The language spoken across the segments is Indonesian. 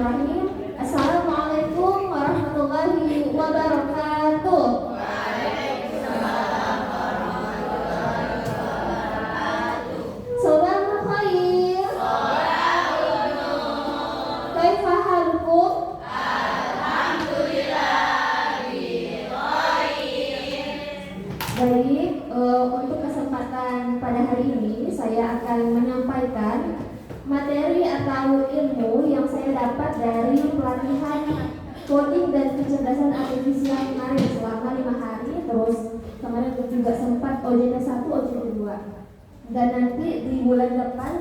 Bismillahirrahmanirrahim. Assalamualaikum warahmatullahi wabarakatuh. Saudara khair. Kaifa halukum? Baik, untuk kesempatan pada hari ini saya akan menyampaikan materi atau ilmu yang saya dapat dari pelatihan coding dan kecerdasan artifisial kemarin selama 5 hari. Terus kemarin juga sempat OJT 1, OJT 2. Dan nanti di bulan depan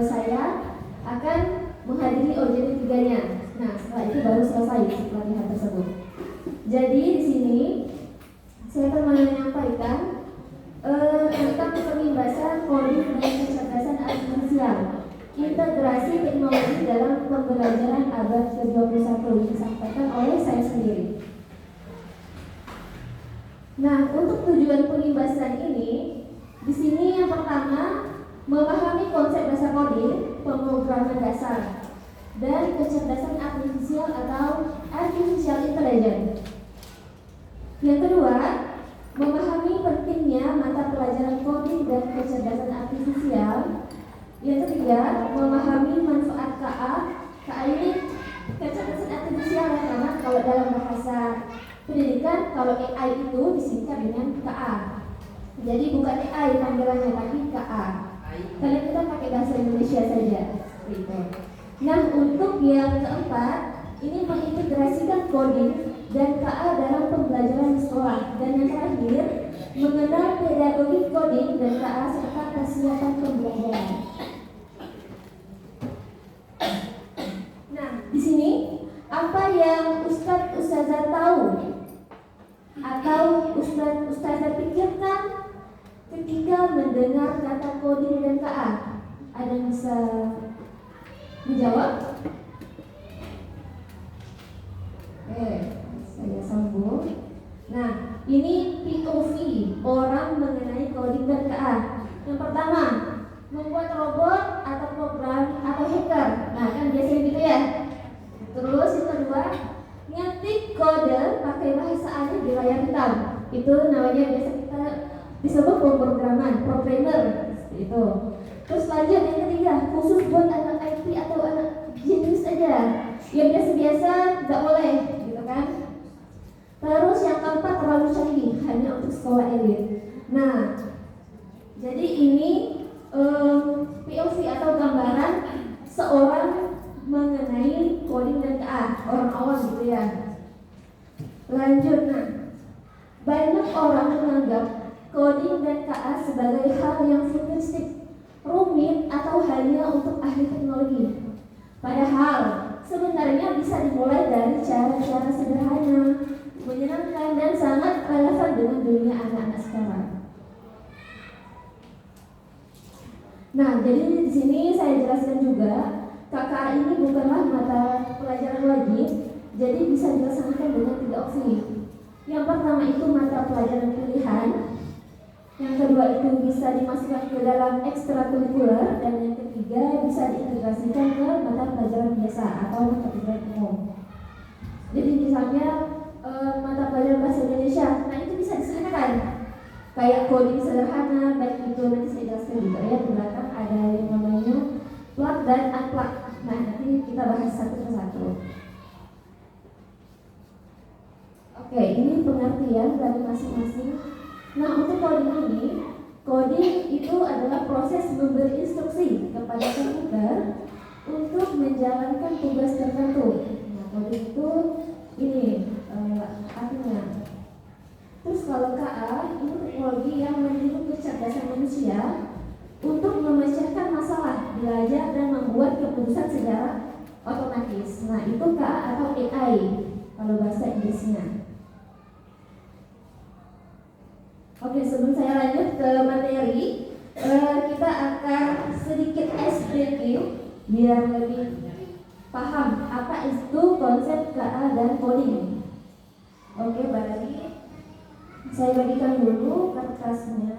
saya akan menghadiri OJT 3-nya. Nah, setelah itu baru selesai pelatihan tersebut. Jadi di sini saya akan menyampaikan tentang perimbasan coding dan kecerdasan artifisial, integrasi teknologi dalam pembelajaran abad ke-21, disampaikan oleh saya sendiri. Nah, untuk tujuan perimbasan ini, di sini yang pertama memahami konsep dasar coding, pemrograman dasar, dan kecerdasan artifisial atau artificial intelligence. Yang kedua, memahami pentingnya mata pelajaran coding dan kecerdasan artifisial. Yang ketiga, memahami manfaat KA. KA ini kecerdasan artifisial ya, karena kalau dalam bahasa pendidikan, kalau AI itu disingkat dengan KA. Jadi bukan AI panggilannya, tapi KA. Kalian kita pakai bahasa Indonesia saja. Gitu. Nah, untuk yang keempat, ini mengintegrasikan coding dan KA dalam pembelajaran di sekolah. Dan yang terakhir, mengenal pedagogi coding dan KA serta kesiapan pembelajaran. Nah, di sini apa yang Ustazah tahu atau Ustazah pikirkan ketika mendengar kata coding dan KA? Ada yang bisa dijawab? Saya sambung. Nah, ini POV orang mengenai coding dan KA. Yang pertama, membuat robot atau program atau hacker. Nah, kan biasanya gitu ya. Terus yang kedua, ngetik kode pakai bahasa asing di layar hitam. Itu namanya biasa kita disebut pemrograman, programmer itu. Terus lanjut yang ketiga, khusus buat anak IT atau anak jenius aja. Yang biasa-biasa nggak boleh, gitu kan? Terus yang keempat, terlalu canggih, hanya untuk sekolah elit. Nah, jadi ini POV atau gambaran seorang mengenai coding dan KA, orang awam gitu ya. Lanjut, nah, banyak orang menganggap coding dan KA sebagai hal yang futuristik, rumit atau hanya untuk ahli teknologi. Padahal sebenarnya bisa dimulai dari cara-cara sederhana, menyenangkan dan sangat relevan dengan dunia anak-anak sekarang. Nah, jadi di sini saya jelaskan juga, KKA ini bukanlah mata pelajaran wajib, jadi bisa dilaksanakan dengan 3 opsi. Yang pertama itu mata pelajaran pilihan. Yang kedua itu bisa dimasukkan ke dalam ekstrakurikuler, dan yang ketiga bisa diintegrasikan ke mata pelajaran biasa atau mata pelajaran umum. Jadi misalnya mata pelajaran bahasa Indonesia, nah itu bisa disederhanakan kayak coding sederhana, baik itu nanti saya jelaskan juga ya, di belakang ada yang namanya plug dan unplug. Nah, nanti kita bahas satu persatu. Oke, ini pengertian dari masing-masing. Nah, untuk coding ini, coding itu adalah proses memberi instruksi kepada komputer untuk menjalankan tugas tertentu. Nah, coding itu ini artinya. Terus kalau KA, ini teknologi yang meniru kecerdasan manusia untuk memecahkan masalah, belajar dan membuat keputusan secara otomatis. Nah, itu KA atau AI kalau bahasa Inggrisnya. Oke, sebelum saya lanjut ke materi, kita akan sedikit ice breaking biar lebih paham apa itu konsep KA dan coding. Oke, berarti saya bagikan dulu kertasnya.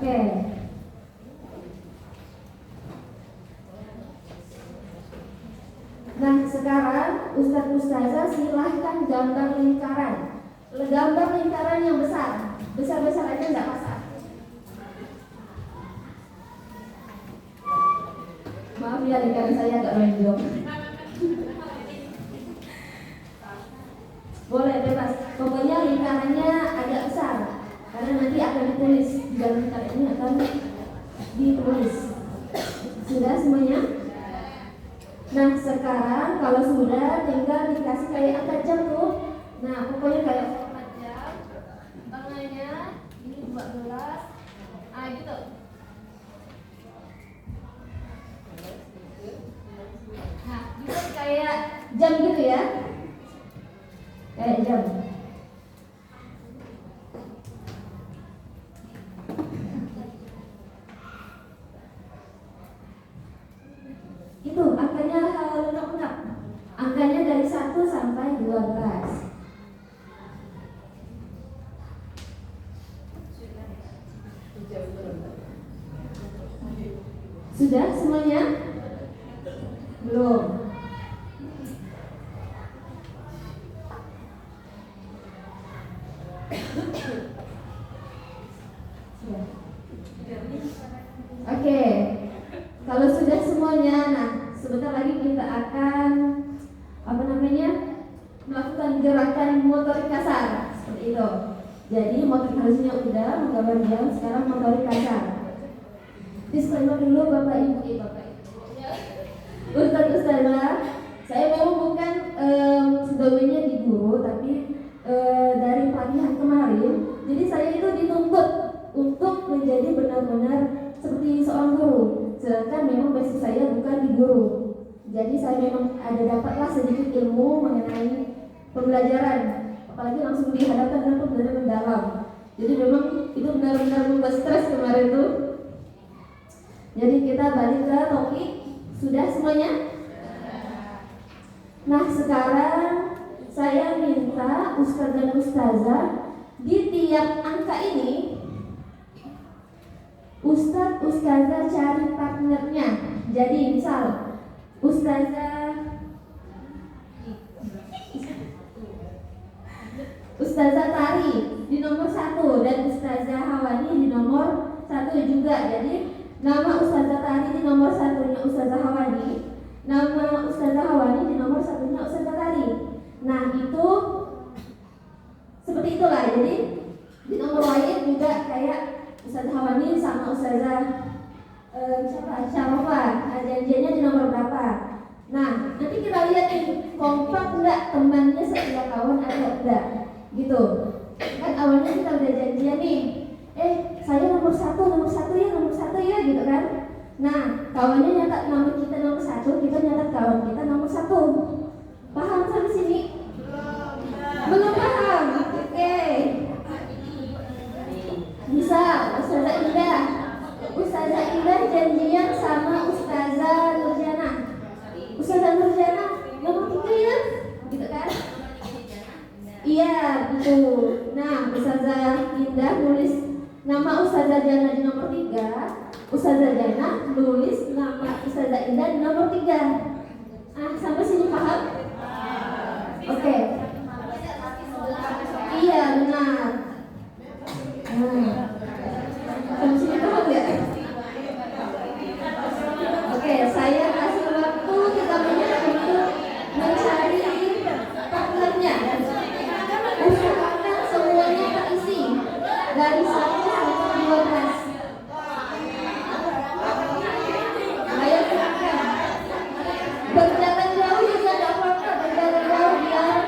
Oke. Nah, sekarang Ustadz Ustazah silahkan gambar lingkaran. Gambar lingkaran yang besar. Besar-besar aja nggak masalah. Maaf ya, lingkaran saya agak lonjong. Boleh bebas. Pokoknya lingkarannya agak besar. Karena nanti akan ditulis di dalam lingkaran ini akan ditulis. Sudah semuanya? Nah, sekarang kalau sudah tinggal dikasih kayak angka jam tuh. Nah, pokoknya kayak format jam. Tengahnya ini 12. Gitu. Nah, gitu kayak jam gitu ya. Kayak jam. Itu angkanya lengkap. Angkanya dari 1 sampai 12. Sudah semuanya? Belum. Oke. Kalau sudah semuanya, nah sebentar lagi kita akan melakukan gerakan motorik kasar seperti itu. Jadi motorik halusnya udah menggambar jam, sekarang motorik kasar. Disclaimer dulu Bapak Ibu, Ustadz Ustazah, saya memang bukan domainnya di guru, tapi dari pelatihan kemarin, jadi saya itu dituntut untuk menjadi benar-benar seperti seorang guru. Sedangkan memang basic saya bukan di guru. Jadi saya memang ada dapatlah sedikit ilmu mengenai pembelajaran, apalagi langsung dihadapkan dengan pembelajaran mendalam. Jadi memang itu benar-benar membuat stres kemarin tuh. Jadi kita balik ke topik. Sudah semuanya? Nah, sekarang saya minta Ustadz dan Ustazah di tiap angka ini Ustadz Ustazah cari partnernya. Jadi misal Ustazah Tari di nomor 1 dan Ustazah Hawani di nomor 1 juga. Jadi nama Ustazah Tari di nomor 1-nya Ustazah Hawani, nama Ustazah Hawani di nomor 1-nya Ustazah Tari. Nah, itu seperti itulah. Jadi di nomor lain juga kayak Ustazah Hawani sama Ustazah Syarofah. Nah, janjiannya di nomor berapa? Nah, nanti kita lihat nih kompak enggak temannya setiap kawan atau enggak, gitu. Kan awalnya kita udah janjian nih. Saya nomor satu ya, gitu kan. Nah, kawannya nyatat nomor kita nomor 1, kita nyatat kawan kita nomor 1. Paham sampai sini? Belum paham? Oke. Bisa, Ustazah Indah janjian sama Ustazah Nurjana. Ustazah Nurjana nomor 3 ya, gitu kan? Iya, betul. Nah, Ustazah Indah nulis nama Ustazah Jana di nomor 3, Ustazah Jana nulis nama Ustazah Indah di nomor 3. Sampai sini paham? Oke. Iya, benar. Sampai sini paham ya? Oke, saya kasih waktu 3 menit untuk mencari partnernya. Usahakan semuanya terisi dari 1 sampai 12. Ayo silakan. Berjalan jauh juga tidak apa-apa, berjalan jauh biar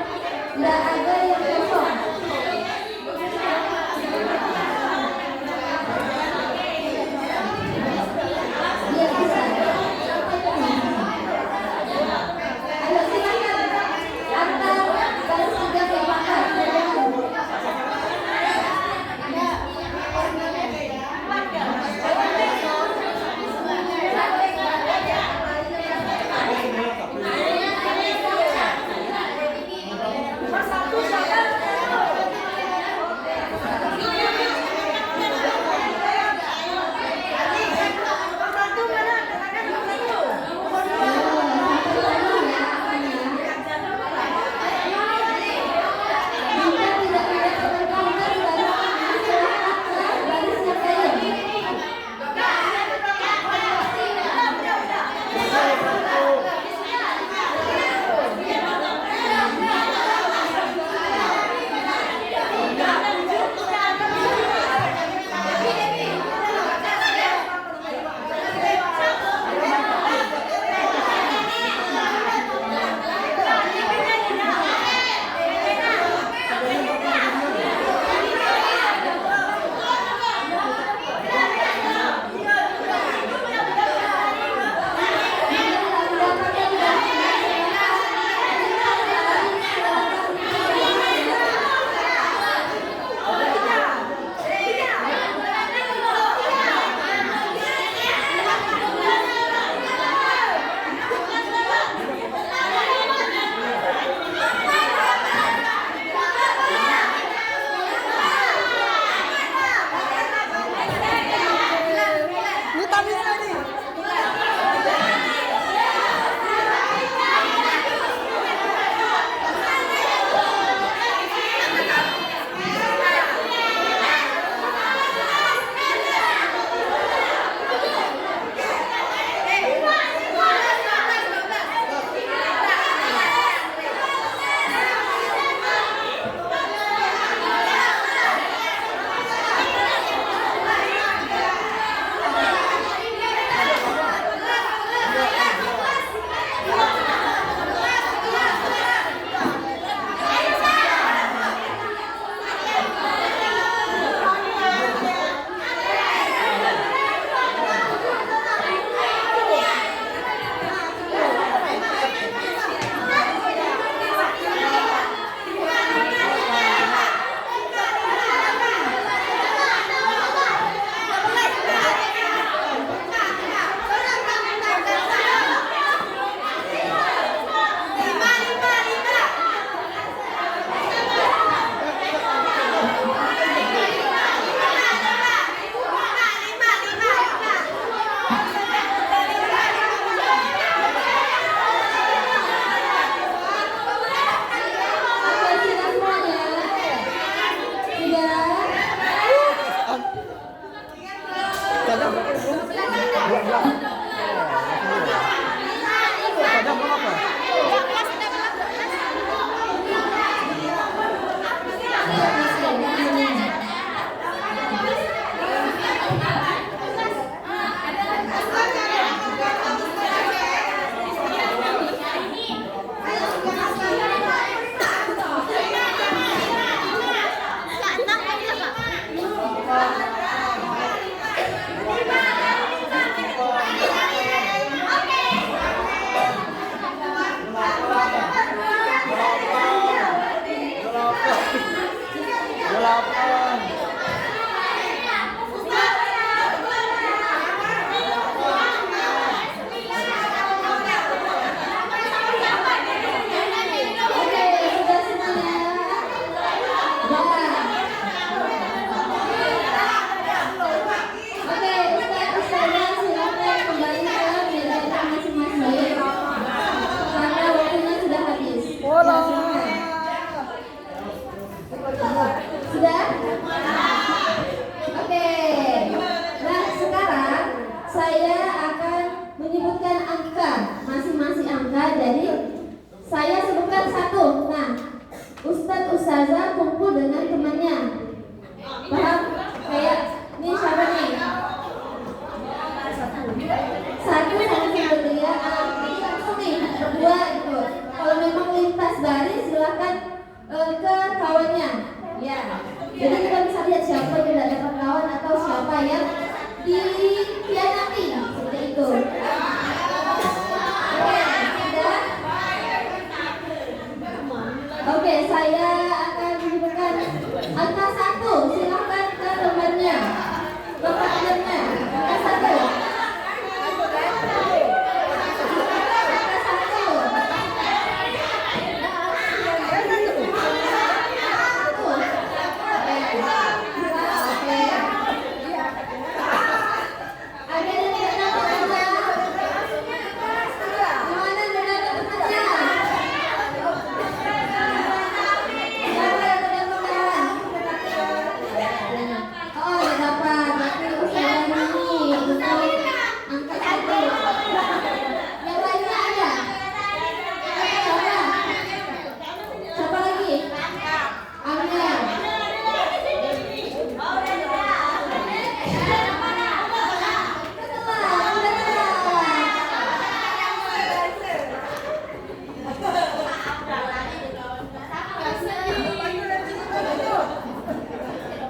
Sudah? Oke. Nah, sekarang saya akan menyebutkan angka, masing-masing angka. Jadi saya sebutkan satu. Nah, Ustadz Ustazah kumpul dengan temannya. Paham? Kayak ini siapa nih? Satu sama sebut dia. Langsung nih berdua gitu. Kalau memang lintas baris silakan ke kawannya. Ya. Jadi kita bisa lihat siapa yang tidak dapat kawan atau siapa yang dikhianati seperti itu. Oke, sudah. Oke, saya akan menyebutkan angka 1. Silakan ke temannya, ke partnernya. Angka 1.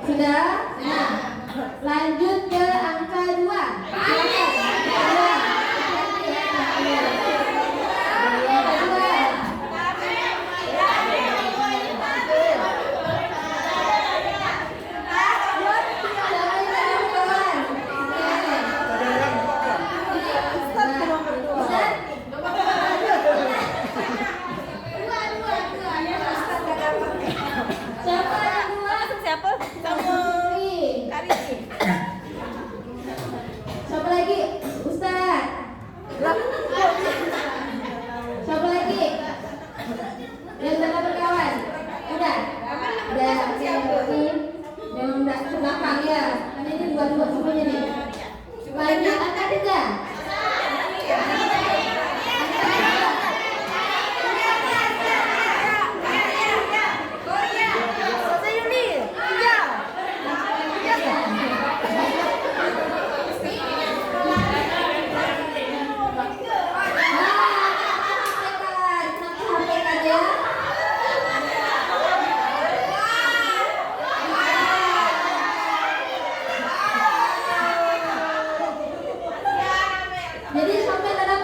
Sudah? Nah, lanjut ke angka 2. Siapa lagi? Ustaz. Siapa lagi? Yang dapat berkawan? Udah. Udah. Oke. Memang udah ke belakang ya. Karena ini dua-dua semuanya nih. Lanjut angka 3. Jadi sampai dalam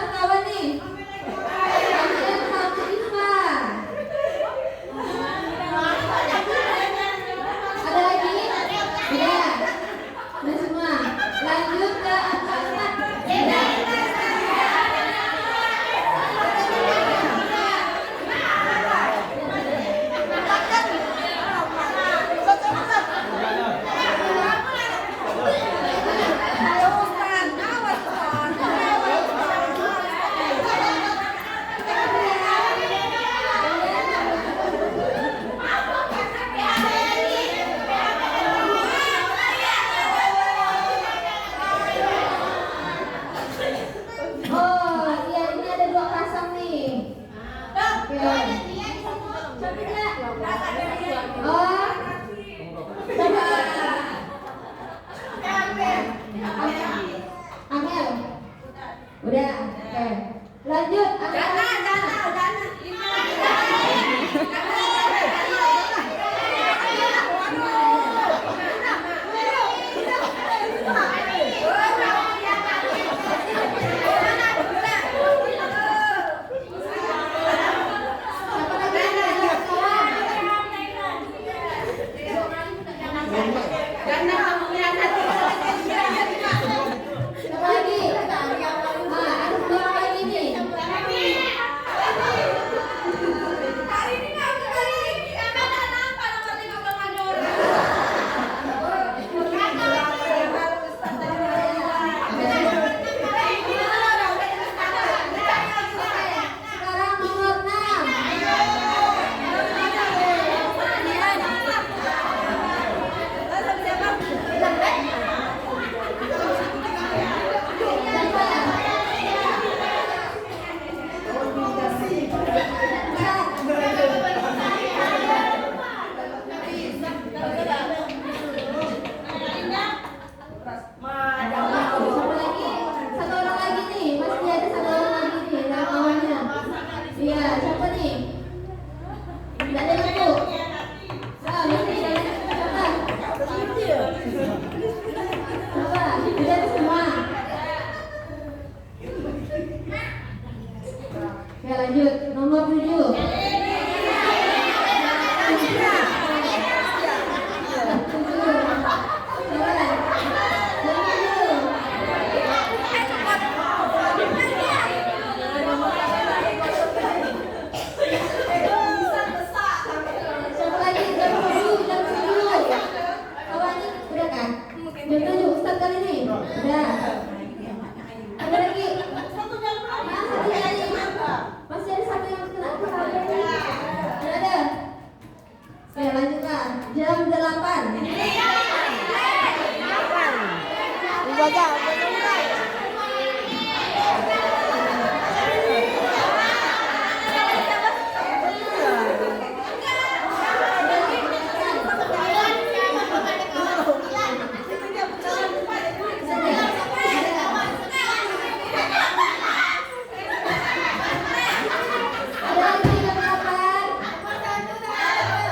8?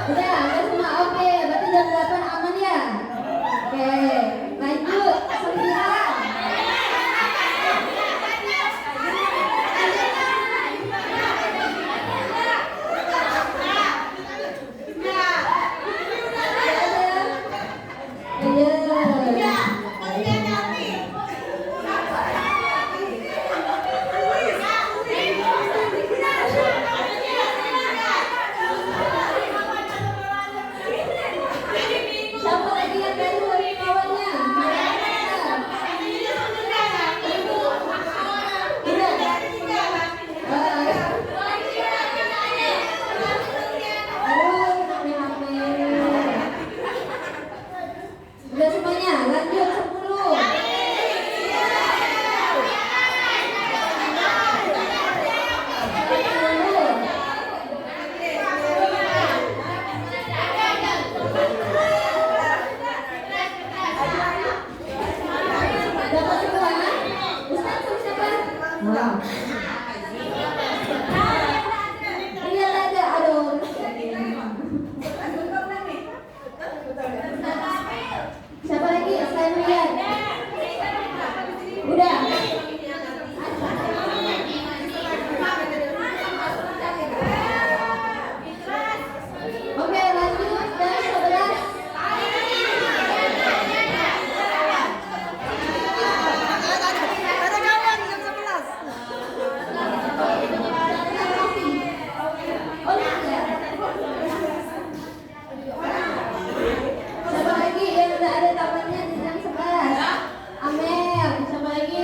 Udah, udah semua oke. Berarti jam 8 aman ya? Oke, lanjut 9. Siapa lagi yang dari kawannya? Udah semuanya, lanjut 10. Dapat semua? Ustaz sama siapa? Wow. Iya ada, aduh. Siapa lagi? Saya melihat. Udah. Oke, lanjut dan 11. Oh, iya. Siapa lagi yang udah ada tamannya di jam 11? Amel, siapa lagi?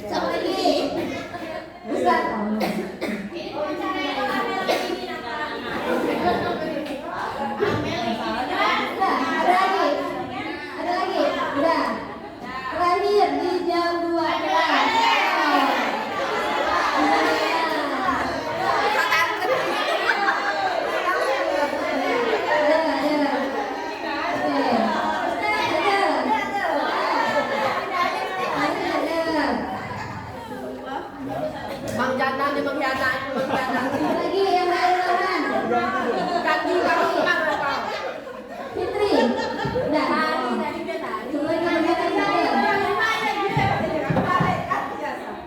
Siapa lagi? Ustaz. Udah, ada lagi? Ada lagi? Udah. Terakhir di jam 12. Bang Jana dia mengkhianati Bang Jana. Lagi yang lain. Kaki kamu apa? Fitri. Udah. Semua yang ada.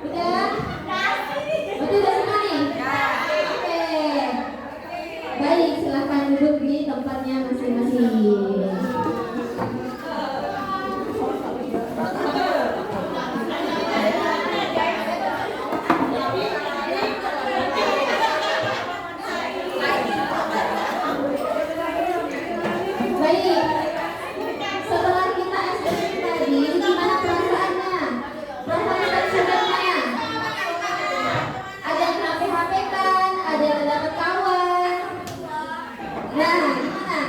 Udah. Berarti udah semua nih? Oke. Baik, silakan duduk di tempatnya masing-masing. Baik, setelah kita ekspresi tadi, gimana perasaannya? Perasaan tadi sebenarnya? Ada yang HP kan, ada yang dapat kawan. Nah, gimana?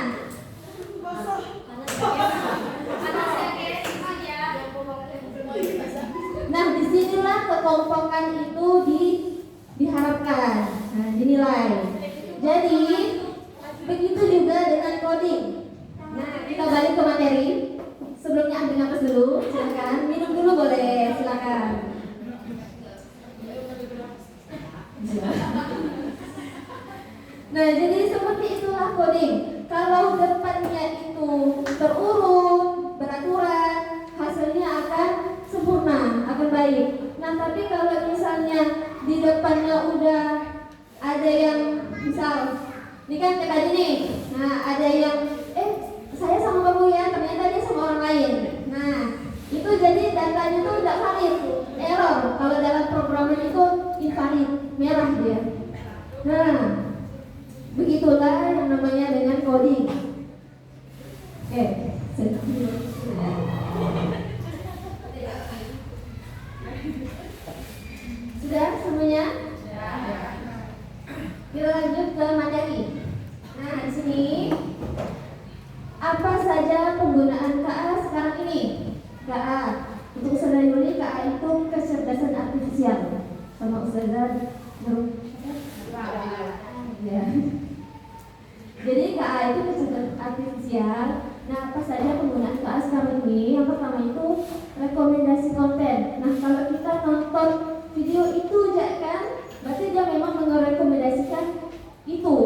Nah, disinilah kekompokan itu diharapkan, nah, dinilai. Jadi, begitu juga dengan coding. Nah, kita balik ke materi. Sebelumnya ambil nafas dulu, silakan. Minum dulu boleh, silakan. Nah, jadi seperti itulah coding. Kalau depannya itu terurut, beraturan, hasilnya akan sempurna, akan baik. Nah, tapi kalau misalnya di depannya udah ada yang misal, ini kan kayak tadi nih. Nah, ada yang saya sama kamu ya, ternyata dia sama orang lain. Nah, itu jadi datanya tuh tidak valid, error. Kalau dalam programmer itu invalid, merah dia. Nah, begitulah yang namanya dengan coding. Sudah semuanya? Kita lanjut ke materi. Nah, di sini KA. Untuk Ustazah Yuli, KA itu kecerdasan artifisial. Sama Ustazah Nurul. Ya. Jadi KA itu kecerdasan artifisial. Nah, apa saja penggunaan KA sekarang ini? Yang pertama itu rekomendasi konten. Nah, kalau kita nonton video itu ya kan, berarti dia memang merekomendasikan itu.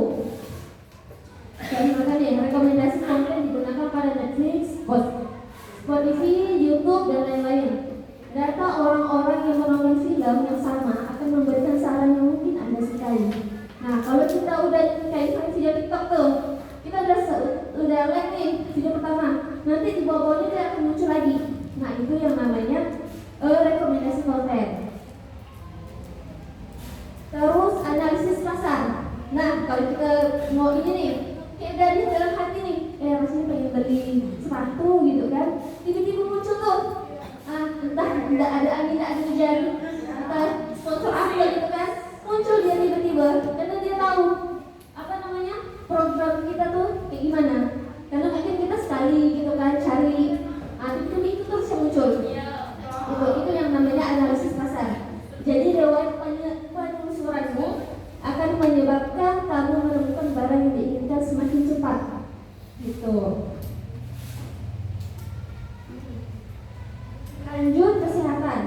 Dan makanya rekomendasi konten digunakan pada Netflix, Spotify, YouTube, dan lain-lain. Data orang-orang yang menonton film yang sama akan memberikan saran yang mungkin Anda sukai. Nah, kalau kita udah kayak video TikTok tuh, kita udah like nih video pertama, nanti di bawah-bawahnya dia akan muncul lagi. Nah, itu yang namanya rekomendasi konten. Terus analisis pasar. Nah, kalau kita mau ini nih, kayak dari dalam hati nih, rasanya pengen beli sepatu gitu kan, tiba-tiba muncul tuh, entah ada angin, ada hujan, entah sponsor apa gitu kan, muncul dia tiba-tiba, karena dia tahu apa namanya program kita tuh kayak gimana. Karena mungkin kita sekali gitu kan cari, itu terus yang muncul. Itu yang namanya analisis pasar. Jadi riwayat penelusuranmu akan menyebabkan kamu menemukan barang yang diinginkan semakin cepat. Gitu. Lanjut kesehatan.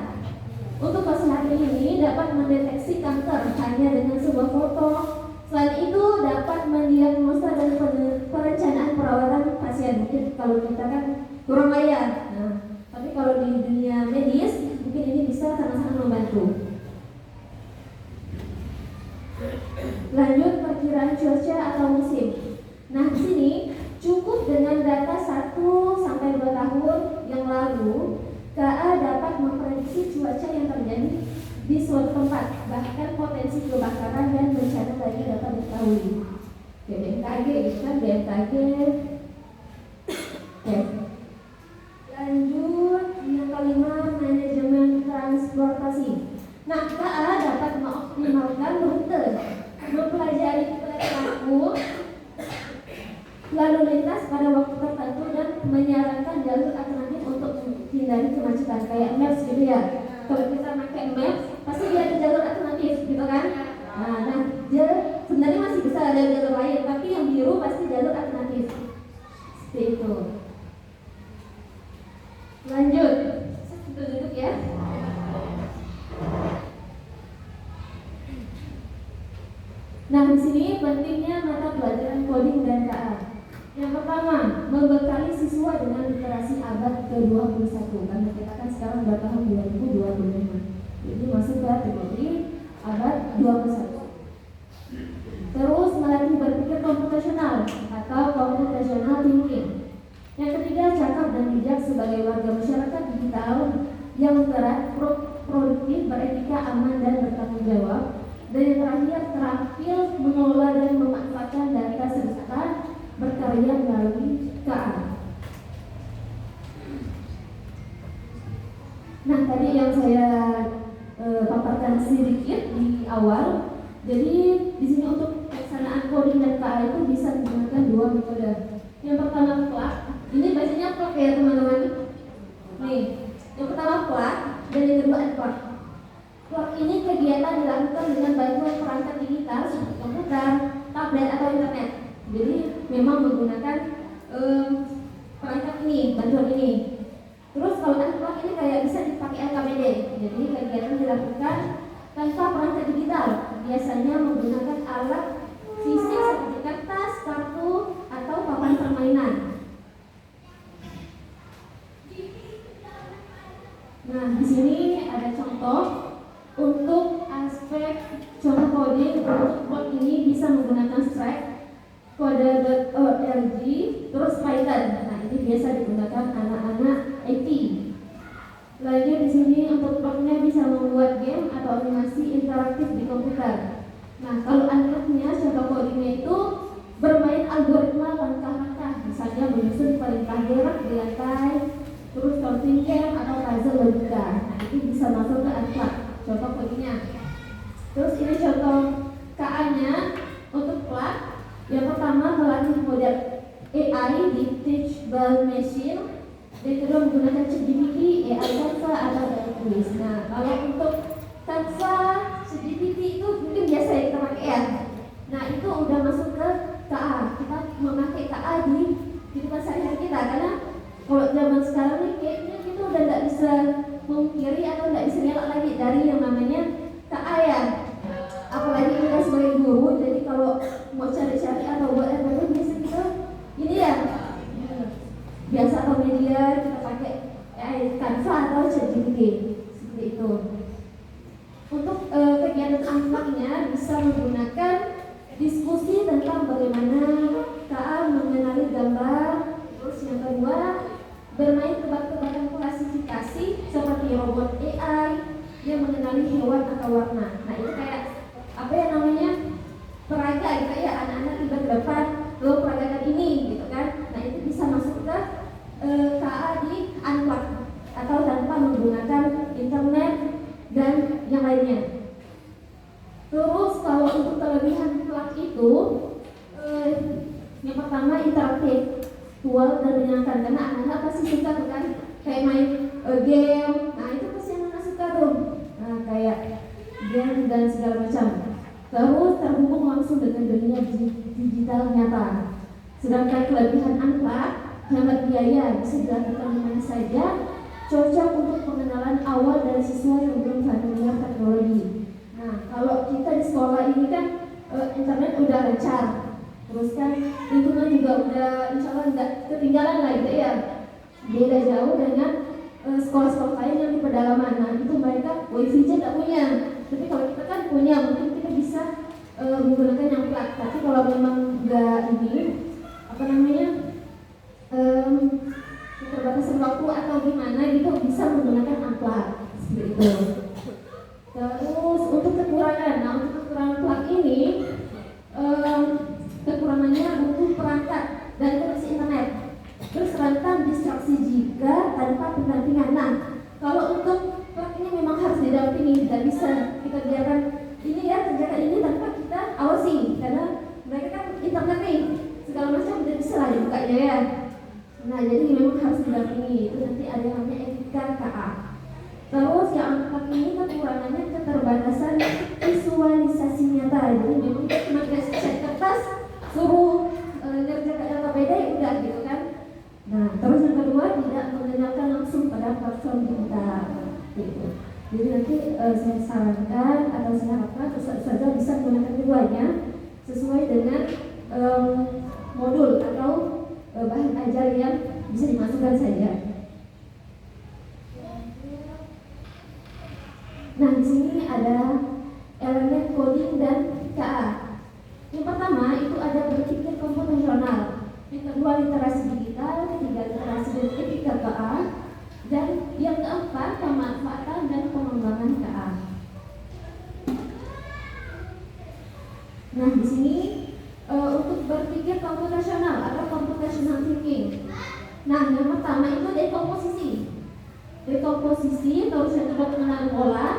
Untuk kesehatan ini dapat mendeteksi kanker hanya dengan sebuah foto. Selain itu dapat mendiagnosa dan perencanaan perawatan pasien. Mungkin kalau kita kan kurang bayar. Nah, tapi kalau di dunia medis mungkin ini bisa sangat-sangat membantu. Lanjut perkiraan cuaca atau musim. Nah, di sini cukup dengan data 1-2 tahun yang lalu, KA dapat memprediksi cuaca yang terjadi di suatu tempat, bahkan potensi kebakaran dan bencana lainnya dapat diketahui. BMKG gitu kan, BMKG. Oke. Lanjut yang kelima, manajemen transportasi. Nah, KA dapat mengoptimalkan rute, mempelajari perilaku lalu lintas pada waktu tertentu dan menyarankan jalur alternatif untuk menghindari kemacetan. Kayak Maps gitu ya. Kalau kita pakai Maps, pasti dia ada jalur alternatif gitu kan. Nah, dia sebenarnya masih bisa ada jalur lain, tapi yang biru pasti jalur alternatif. Seperti itu. Lanjut, duduk ya. Nah, di sini pentingnya mata pelajaran coding dan KA. Yang pertama, membekali siswa dengan literasi abad ke-21. Karena kita kan sekarang sudah tahun 2025. Jadi masuk ke kategori abad 21. Terus melatih berpikir komputasional atau computational thinking. Yang ketiga, cakap dan bijak sebagai warga masyarakat digital yang bergerak, produktif, beretika, aman, dan bertanggung jawab. Dan yang terakhir, terampil mengelola dan memanfaatkan data serta berkarya melalui KA. Nah, tadi yang saya paparkan sedikit di awal. Jadi di sini untuk pelaksanaan coding dan KA itu bisa menggunakan dua metode. Yang pertama plug. Ini bacanya plug ya teman-teman. Nih, yang pertama plug dan yang kedua unplug. Plug ini kegiatan dilakukan dengan bantuan perangkat digital seperti komputer, tablet atau internet. Jadi memang menggunakan perangkat ini, bantuan ini. Terus kalau unplug ini kayak bisa dipakai LKPD. Jadi kegiatan dilakukan tanpa perangkat digital. Biasanya menggunakan alat fisik seperti kertas, kartu, atau papan permainan. Nah, di sini ada contoh untuk aspek contoh coding. Untuk bot ini bisa menggunakan Stripe, kode.org, terus Python. Nah, ini biasa digunakan anak-anak IT. Lanjut di sini untuk blognya bisa membuat game atau animasi interaktif di komputer. Nah, kalau unlocknya contoh codingnya itu bermain algoritma langkah-langkah, misalnya menyusun perintah gerak di lantai, terus counting game atau puzzle logika. Nah, itu bisa masuk ke unlock contoh codingnya. Terus ini contoh KA-nya untuk plug. Yang pertama melatih model AI di Teachable Machine. Yang kedua menggunakan ChatGPT, AI Canva atau AI Quiz. Nah, kalau untuk Canva, ChatGPT itu mungkin biasa ya kita pakai ya. Nah, itu udah masuk ke KA. Kita memakai KA di kehidupan sehari-hari kita, karena kalau zaman sekarang nih kayaknya kita udah nggak bisa memungkiri atau nggak bisa ngelak lagi dari yang namanya KA ya. Apalagi kita sebagai guru, jadi kalau mau cari-cari atau buat apa biasa kita ini ya biasa atau media kita pakai Canva atau ChatGPT seperti itu. Untuk kegiatan ampaknya bisa menggunakan diskusi tentang bagaimana KA mengenali gambar. Terus yang kedua, bermain tebak-tebakan klasifikasi seperti robot AI yang mengenali hewan atau warna. Nah itu kayak apa ya namanya, peraga gitu ya, anak-anak tiba ke depan lo peragakan ini gitu kan. Nah itu bisa masuk ke KA di Unplugged atau tanpa menggunakan internet dan yang lainnya. Terus kalau untuk kelebihan plug itu yang pertama interaktif, virtual dan menyenangkan, karena anak-anak pasti suka tuh kan kayak main game. Nah itu pasti anak-anak suka tuh, nah, kayak game dan segala macam. Terus terhubung langsung dengan dunia digital nyata. Sedangkan kelebihan Unplugged, hemat biaya, bisa dilakukan di mana saja, cocok untuk pengenalan awal dari siswa yang belum familiar teknologi. Nah, kalau kita di sekolah ini kan internet udah lancar, terus kan lingkungan juga udah insya Allah nggak ketinggalan lah gitu ya. Beda jauh dengan sekolah-sekolah lain yang di pedalaman. Nah, itu mereka wifi aja nggak punya. Tapi kalau kita kan punya, mungkin kita bisa menggunakan yang plat. Tapi kalau memang nggak ini, apa namanya, keterbatasan waktu atau gimana gitu, bisa menggunakan Unplugged seperti itu. Terus untuk kekurangan, nah untuk kekurangan plug ini kekurangannya butuh perangkat dan koneksi internet. Terus rentan distraksi jika tanpa pendampingan. Nah kalau untuk plug ini memang harus didampingi, tidak bisa kita biarkan ini ya kerjakan ini tanpa kita awasi, karena mereka kan internet nih segala macam tidak bisa lah dibukanya ya. Nah jadi memang harus didampingi, itu nanti ada yang namanya etika KA. Terus yang Unplugged ini kekurangannya keterbatasan visualisasi nyata. Jadi memang cuma kasih kertas suruh ngerjakan yang beda ya udah gitu kan. Nah terus yang kedua, tidak mengenalkan langsung pada platform digital gitu. Jadi nanti saya sarankan atau saya harapkan saja bisa menggunakan keduanya sesuai dengan modul atau bahan ajar yang bisa dimasukkan saja. Nah di sini ada elemen coding dan KA. Yang pertama itu ada berpikir komputasional, yang kedua literasi digital, ketiga literasi dan etika KA, dan yang keempat pemanfaatan dan pengembangan KA. Nah di sini untuk berpikir komputasional atau computational thinking. Nah yang pertama itu dekomposisi. Dekomposisi, terus yang kedua pengenalan pola,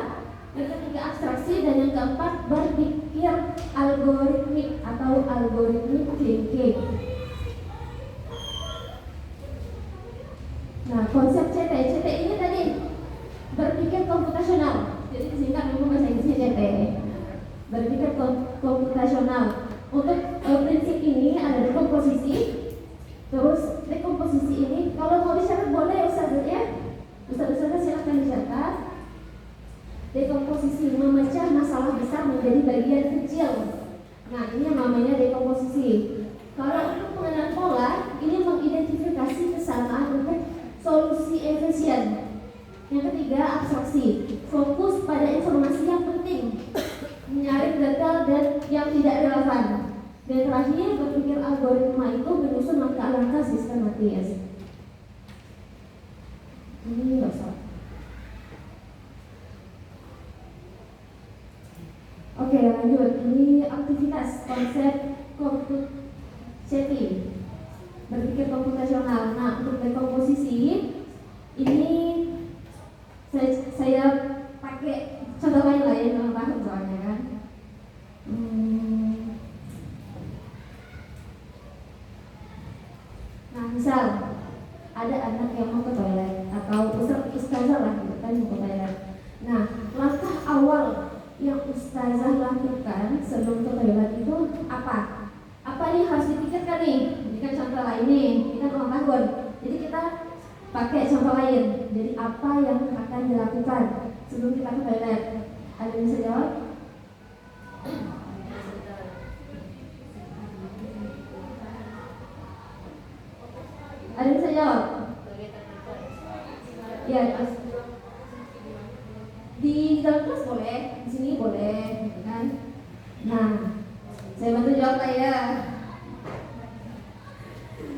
yang ketiga abstraksi, dan yang keempat berpikir algoritmik atau algoritmik thinking. Nah konsep CT ini tadi berpikir komputasional, jadi disingkat memang bahasa Inggrisnya CT, berpikir komputasional. Untuk prinsip ini ada dekomposisi. Terus dekomposisi ini kalau mau dicatat boleh ya Ustaz ya. Ustaz silakan dicatat. Dekomposisi memecah masalah besar menjadi bagian kecil. Nah ini yang namanya dekomposisi. Kalau untuk pengenalan pola, ini mengidentifikasi kesamaan untuk solusi efisien. Yang ketiga abstraksi, fokus pada informasi yang penting, menyaring data dan yang tidak relevan. Dan terakhir berpikir algoritma itu menyusun langkah-langkah sistematis. Ini nggak salah. Oke lanjut, ini aktivitas konsep komputasi, berpikir komputasional. Nah untuk dekomposisi ini saya pakai contoh lain lah ya, dalam paham soalnya kan. Nah misal ada anak yang mau ke toilet atau ustazah lah gitu kan mau ke toilet. Nah, langkah awal yang ustazah lakukan sebelum ke toilet itu apa? Apa nih harus dipikirkan nih? Ini kan contoh lain nih, kita ulang tahun. Jadi kita pakai contoh lain. Jadi apa yang akan dilakukan sebelum kita ke toilet? Ada yang bisa jawab? Ada yang bisa jawab? Ya, di dalam kelas boleh, di sini boleh, gitu kan? Nah, saya bantu jawab lah ya.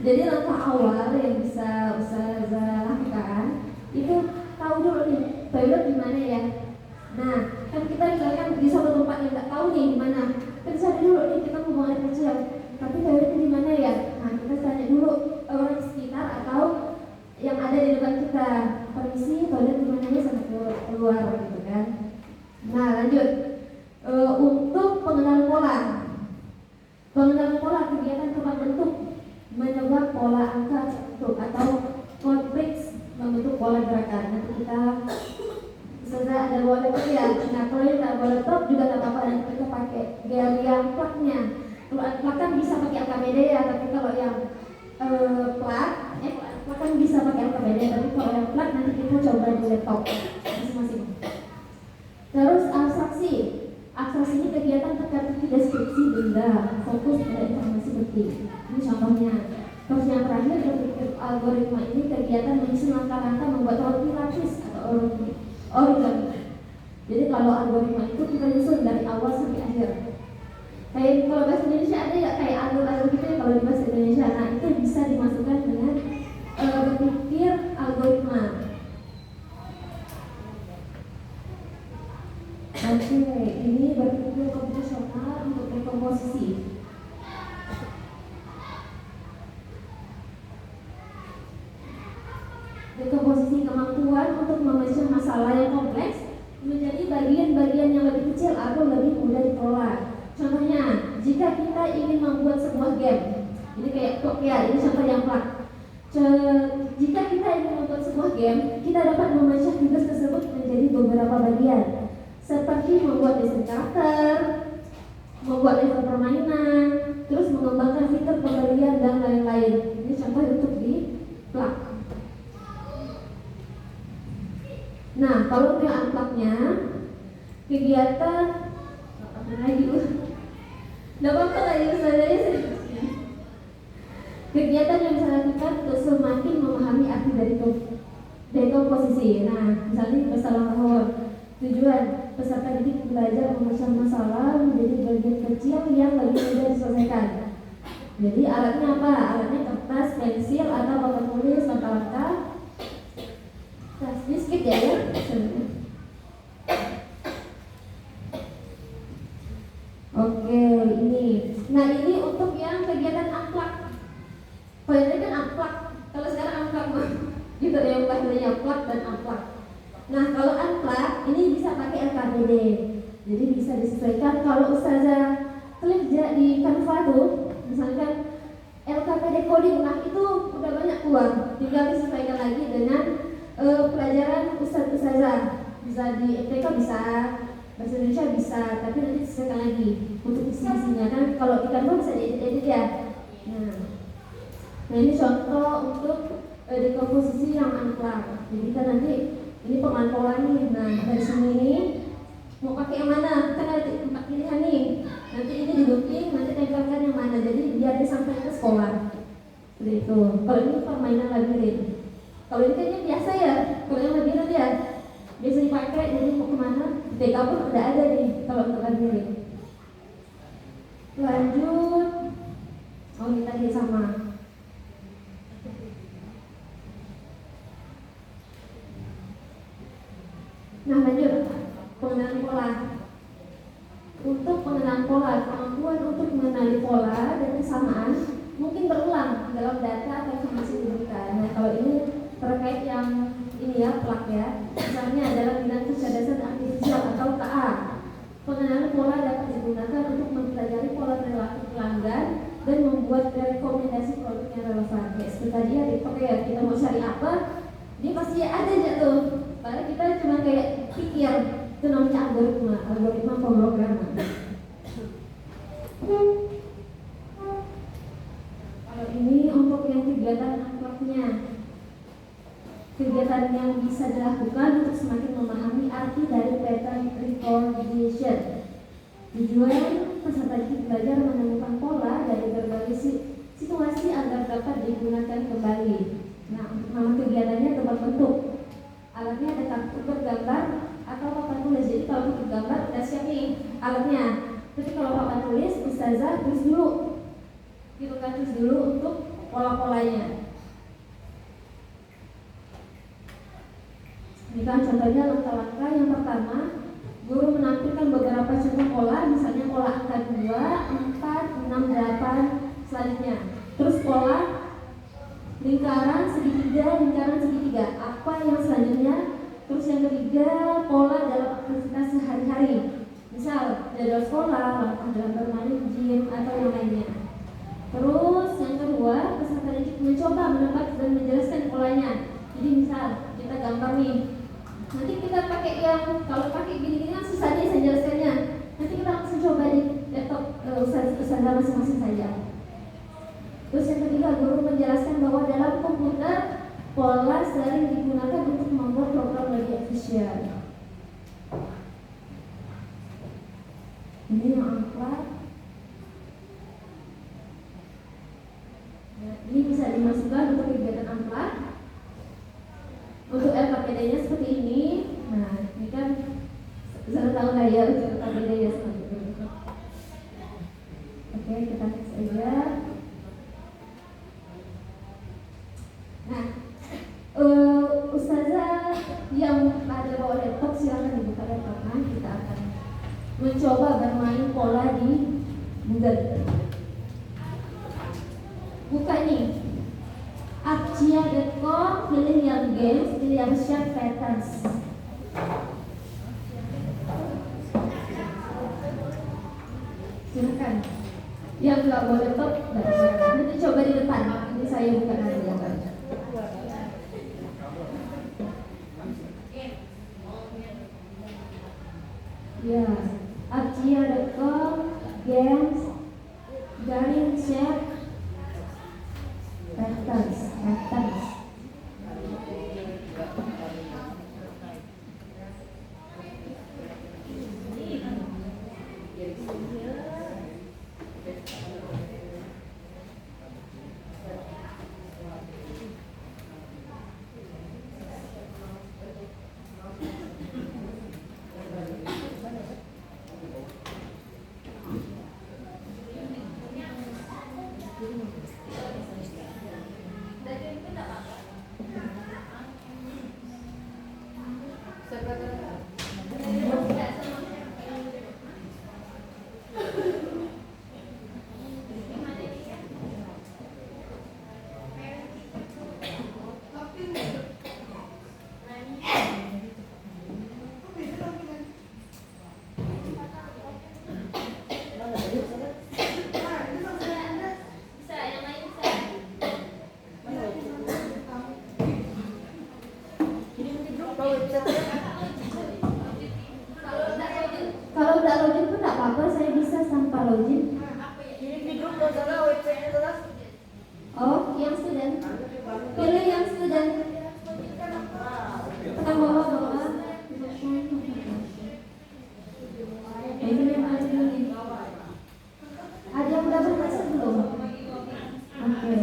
Jadi langkah awal yang bisa ustazah lakukan itu tahu dulu nih toilet di mana ya. Nah, kan kita misalkan di suatu tempat yang nggak tahu nih di mana, kan cari dulu nih kita mau buang air kecil, tapi toiletnya di mana ya? Nah, kita tanya dulu orang di sekitar atau yang ada di depan kita, permisi toilet di mana ya sampai keluar gitu kan. Nah, lanjut. Untuk pengenalan pola. Pengenalan pola kegiatan tempat bentuk menebak pola angka bentuk atau konflik membentuk pola gerakan. Nanti kita misalnya ada bola laptop ya. Nah, kalau ini tak bola laptop juga tak apa-apa, nanti kita pakai yang plaknya. Kalau plak kan bisa pakai LKPD ya, tapi kalau yang plak kan bisa pakai LKPD, tapi kalau yang plak nanti kita coba di laptop masing-masing. Terus abstraksi. Abstraksi ini kegiatan terkait deskripsi benda, fokus pada informasi penting. Ini contohnya. Terus yang terakhir berpikir algoritma ini kegiatan menyusun langkah-langkah membuat roti lapis atau origami. Jadi kalau algoritma itu kita nyusun dari awal sampai akhir. Kayak kalau bahasa Indonesia ada ya kayak alur-alur gitu ya kalau di bahasa Indonesia. Nah itu bisa dimasukkan dengan berpikir algoritma. Oke, ini berpikir komputasional untuk dekomposisi. Dekomposisi kemampuan untuk memecah masalah yang kompleks menjadi bagian-bagian yang lebih kecil atau lebih mudah dikelola. Contohnya, jika kita ingin membuat sebuah game, ini kayak ya, ini contoh yang plak. Jika kita ingin membuat sebuah game, kita dapat memecah tugas tersebut menjadi beberapa bagian. Seperti membuat desain karakter, membuat level permainan, terus mengembangkan fitur pembelian dan lain-lain. Ini contoh untuk di plak. Nah, kalau untuk unplug-nya kegiatan apa lagi? Nggak apa-apa lah ya saya. Kegiatan yang bisa dilakukan untuk semakin memahami arti dari dekomposisi. Nah, misalnya masalah tahun. Tujuan peserta didik belajar memecah masalah menjadi bagian kecil yang lebih mudah diselesaikan. Jadi alatnya apa? Alatnya kertas, pensil, atau papan tulis, langkah-langkah. Nah, sedikit ya. Oke, ini. Nah, ini untuk yang kegiatan unplug. Kalau ini kan unplug. Kalau sekarang unplug mah gitu ya, bahasanya plug dan unplug. Nah, kalau unplug ini bisa pakai LKPD. Jadi bisa disesuaikan. Kalau ustazah kerja di Canva tuh, misalkan LKPD coding, nah itu udah banyak keluar. Tinggal disesuaikan lagi dengan pelajaran ustazah. Bisa di MTK bisa, bahasa Indonesia bisa, tapi nanti disesuaikan lagi untuk isi-isinya kan. Kalau di Canva bisa diedit ya. Nah ini contoh untuk dekomposisi yang unplug. Jadi kita nanti ini pengantolan nih. Nah dari sini mau pakai yang mana? Kan ada 4 pilihan nih. Nanti ini didudukin, nanti tempelkan yang mana. Jadi biar disampaikan ke sekolah. Seperti itu. Kalau ini permainan labirin. Kalau ini kayaknya biasa ya. Kalau yang labirin ya biasa dipakai. Jadi mau kemana? TK pun udah ada nih. Kalau untuk labirin. Lanjut. Oh ini tadi sama. Nah lanjut. Pengenalan pola. Untuk pengenalan pola, kemampuan untuk mengenali pola dan kesamaan mungkin berulang dalam data atau informasi yang diberikan. Nah kalau ini terkait yang ini ya, plak ya. Misalnya dalam bidang kecerdasan artifisial atau KA, pengenalan pola dapat digunakan untuk mempelajari pola perilaku pelanggan dan membuat rekomendasi produk yang relevan. Kayak seperti tadi ya, software, kita mau cari apa, dia pasti ada aja tuh. Padahal kita cuma kayak pikir, itu namanya algoritma pemrograman. Kalau ini untuk yang kegiatan akhlaknya, kegiatan yang bisa dilakukan untuk semakin memahami arti dari pattern recognition. Tujuan peserta didik belajar menemukan pola dari berbagai situasi agar dapat digunakan kembali. Nah, nama kegiatannya tebak bentuk. Alatnya ada kartu bergambar atau papan tulis. Jadi kalau untuk gambar udah siap nih alatnya. Tapi kalau papan tulis, ustazah tulis dulu. Gitu kan, tulis dulu untuk pola-polanya. Ini kan contohnya langkah-langkah. Yang pertama, guru menampilkan beberapa contoh pola, misalnya pola angka 2, 4, 6, 8, selanjutnya. Terus pola lingkaran segitiga. Apa yang selanjutnya? Terus yang ketiga, pola dalam aktivitas sehari-hari. Misal, jadwal sekolah, langkah dalam bermain, gym, atau yang lainnya. Terus yang kedua, peserta didik mencoba menebak dan menjelaskan polanya. Jadi misal, kita gambar nih. Nanti kita pakai yang, kalau pakai gini-gini kan susah nih saya jelaskannya. Nanti kita langsung coba di laptop ustazah masing-masing saja. Terus yang ketiga, guru menjelaskan bahwa dalam komputer pola sering digunakan untuk membuat program lebih efisien. Ini yang angka. Nah, ini bisa dimasukkan untuk kegiatan angka. Untuk LKPD-nya seperti ini. Nah, ini kan sudah tahu lah ya untuk LKPD-nya seperti ini. Oke, kita next aja. Nah, ustazah yang ada bawa laptop silakan dibuka laptopnya. Kita akan mencoba bermain pola di Google. Buka nih Arcia.com, pilih yang games, pilih yang shape patterns. Silakan. Yang nggak bawa laptop, nanti coba di depan. Ini saya buka nanti ya. Ya, Arcia.com, games, garing shape patterns. Kalau udah login pun tidak apa-apa, saya bisa tanpa login. Oh, yang student. Pilih yang student. Tekan bawah. Ini yang paling tinggi. Ada yang udah berhasil belum? Oke.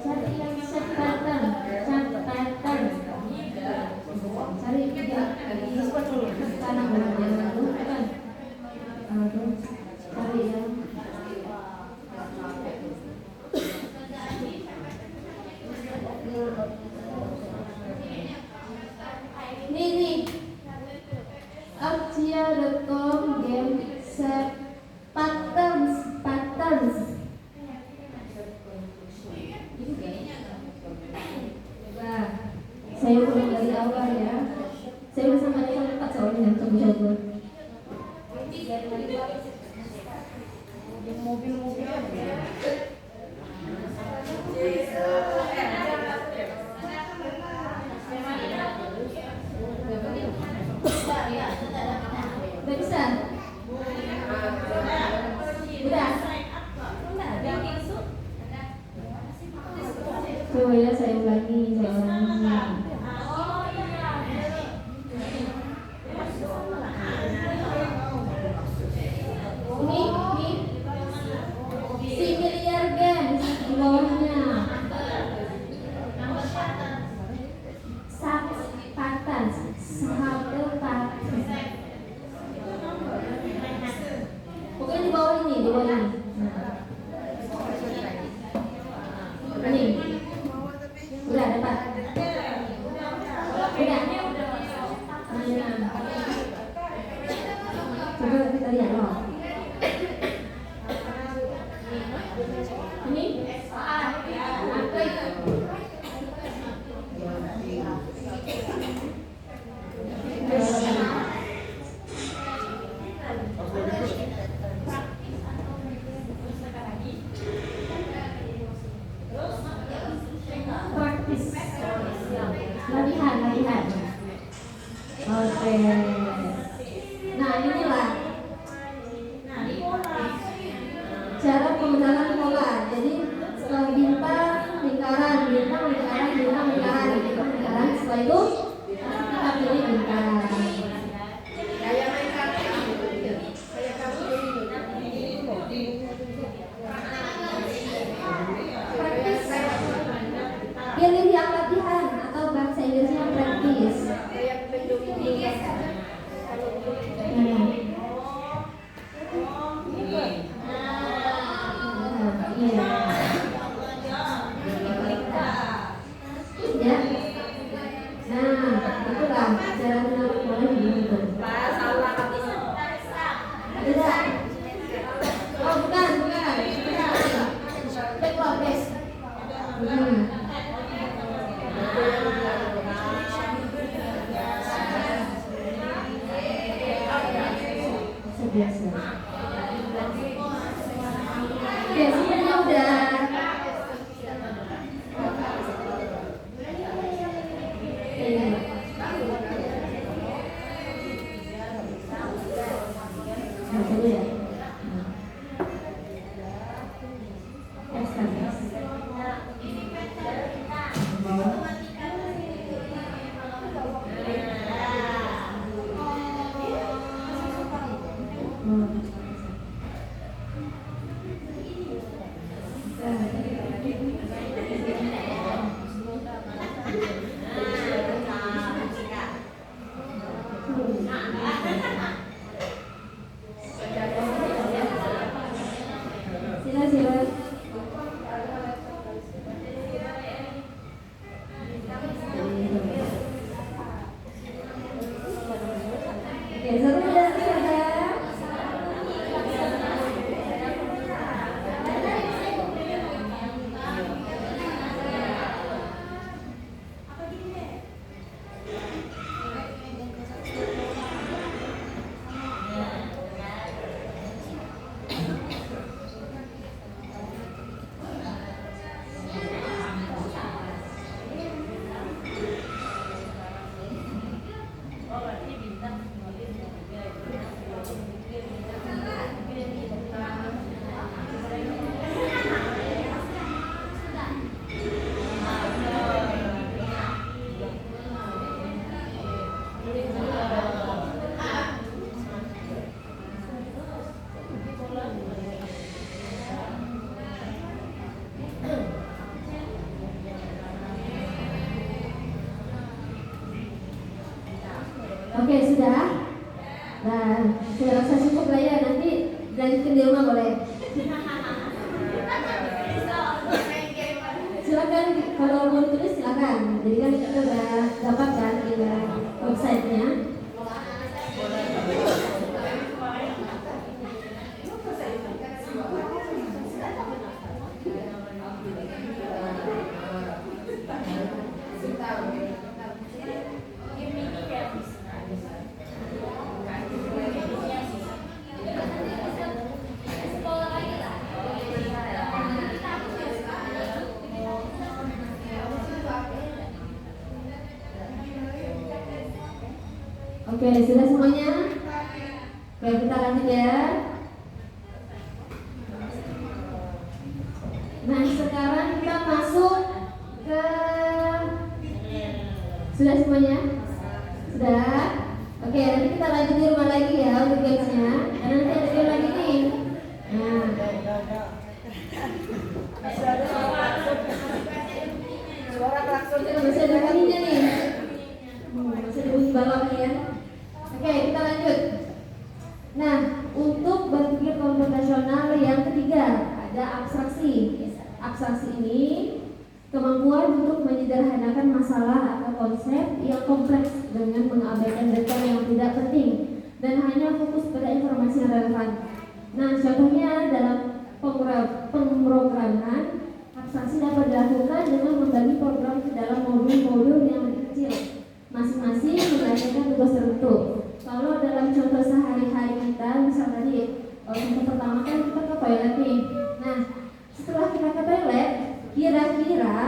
Cari yang Udah bisa? Udah? Coba ya saya ulangi. Ini si miliar games di bawahnya. Sahabatan. Pokoknya di bawah ini, di bawah ini. Ini. Udah dapat. Udah. Coba kita lihat loh. Ini. Apa itu? Praktis. Latihan. Oke. Nah, inilah cara penggunaan pola. Jadi bintang, lingkaran, lingkaran. Setelah itu kita pilih bintang. Kayak main kartu. Kayak kartu Praktis. Pilih yang latihan atau bahasa Inggrisnya praktis. kayak penduduk ini. Ya. Nah, itulah cara menaruh pola begitu. Salah. Tidak. Oh, bukan. Back. Biasa. Ya, semuanya udah. Sila. Oke, seru ya, Oke, sudah. Nah, saya rasa cukup lah ya. Nanti lanjutkan di rumah boleh. Silakan kalau mau tulis silakan. Jadi kan kita udah dapatkan di websitenya. Oke, sudah semuanya? Oke, kita lanjut ya. Nah, sekarang kita masuk ke sudah semuanya? Sudah? Oke, nanti kita lanjut di rumah lagi ya untuk gamesnya. Karena nanti ada game lagi nih. Nah, Suara klakson masih ada bunyinya nih. Masih ada bunyi balonnya ya. Oke, kita lanjut. Nah, untuk berpikir komputasional yang ketiga ada abstraksi. Abstraksi ini kemampuan untuk menyederhanakan masalah atau konsep yang kompleks dengan mengabaikan detail yang tidak penting dan hanya fokus pada informasi yang relevan. Nah, contohnya dalam pemrograman, abstraksi dapat dilakukan dengan membagi program ke dalam modul-modul yang lebih kecil, masing-masing menyelesaikan tugas tertentu. Kalau dalam contoh sehari-hari kita, misal tadi, contoh pertama kan kita ke toilet nih. Nah, setelah kita ke toilet, kira-kira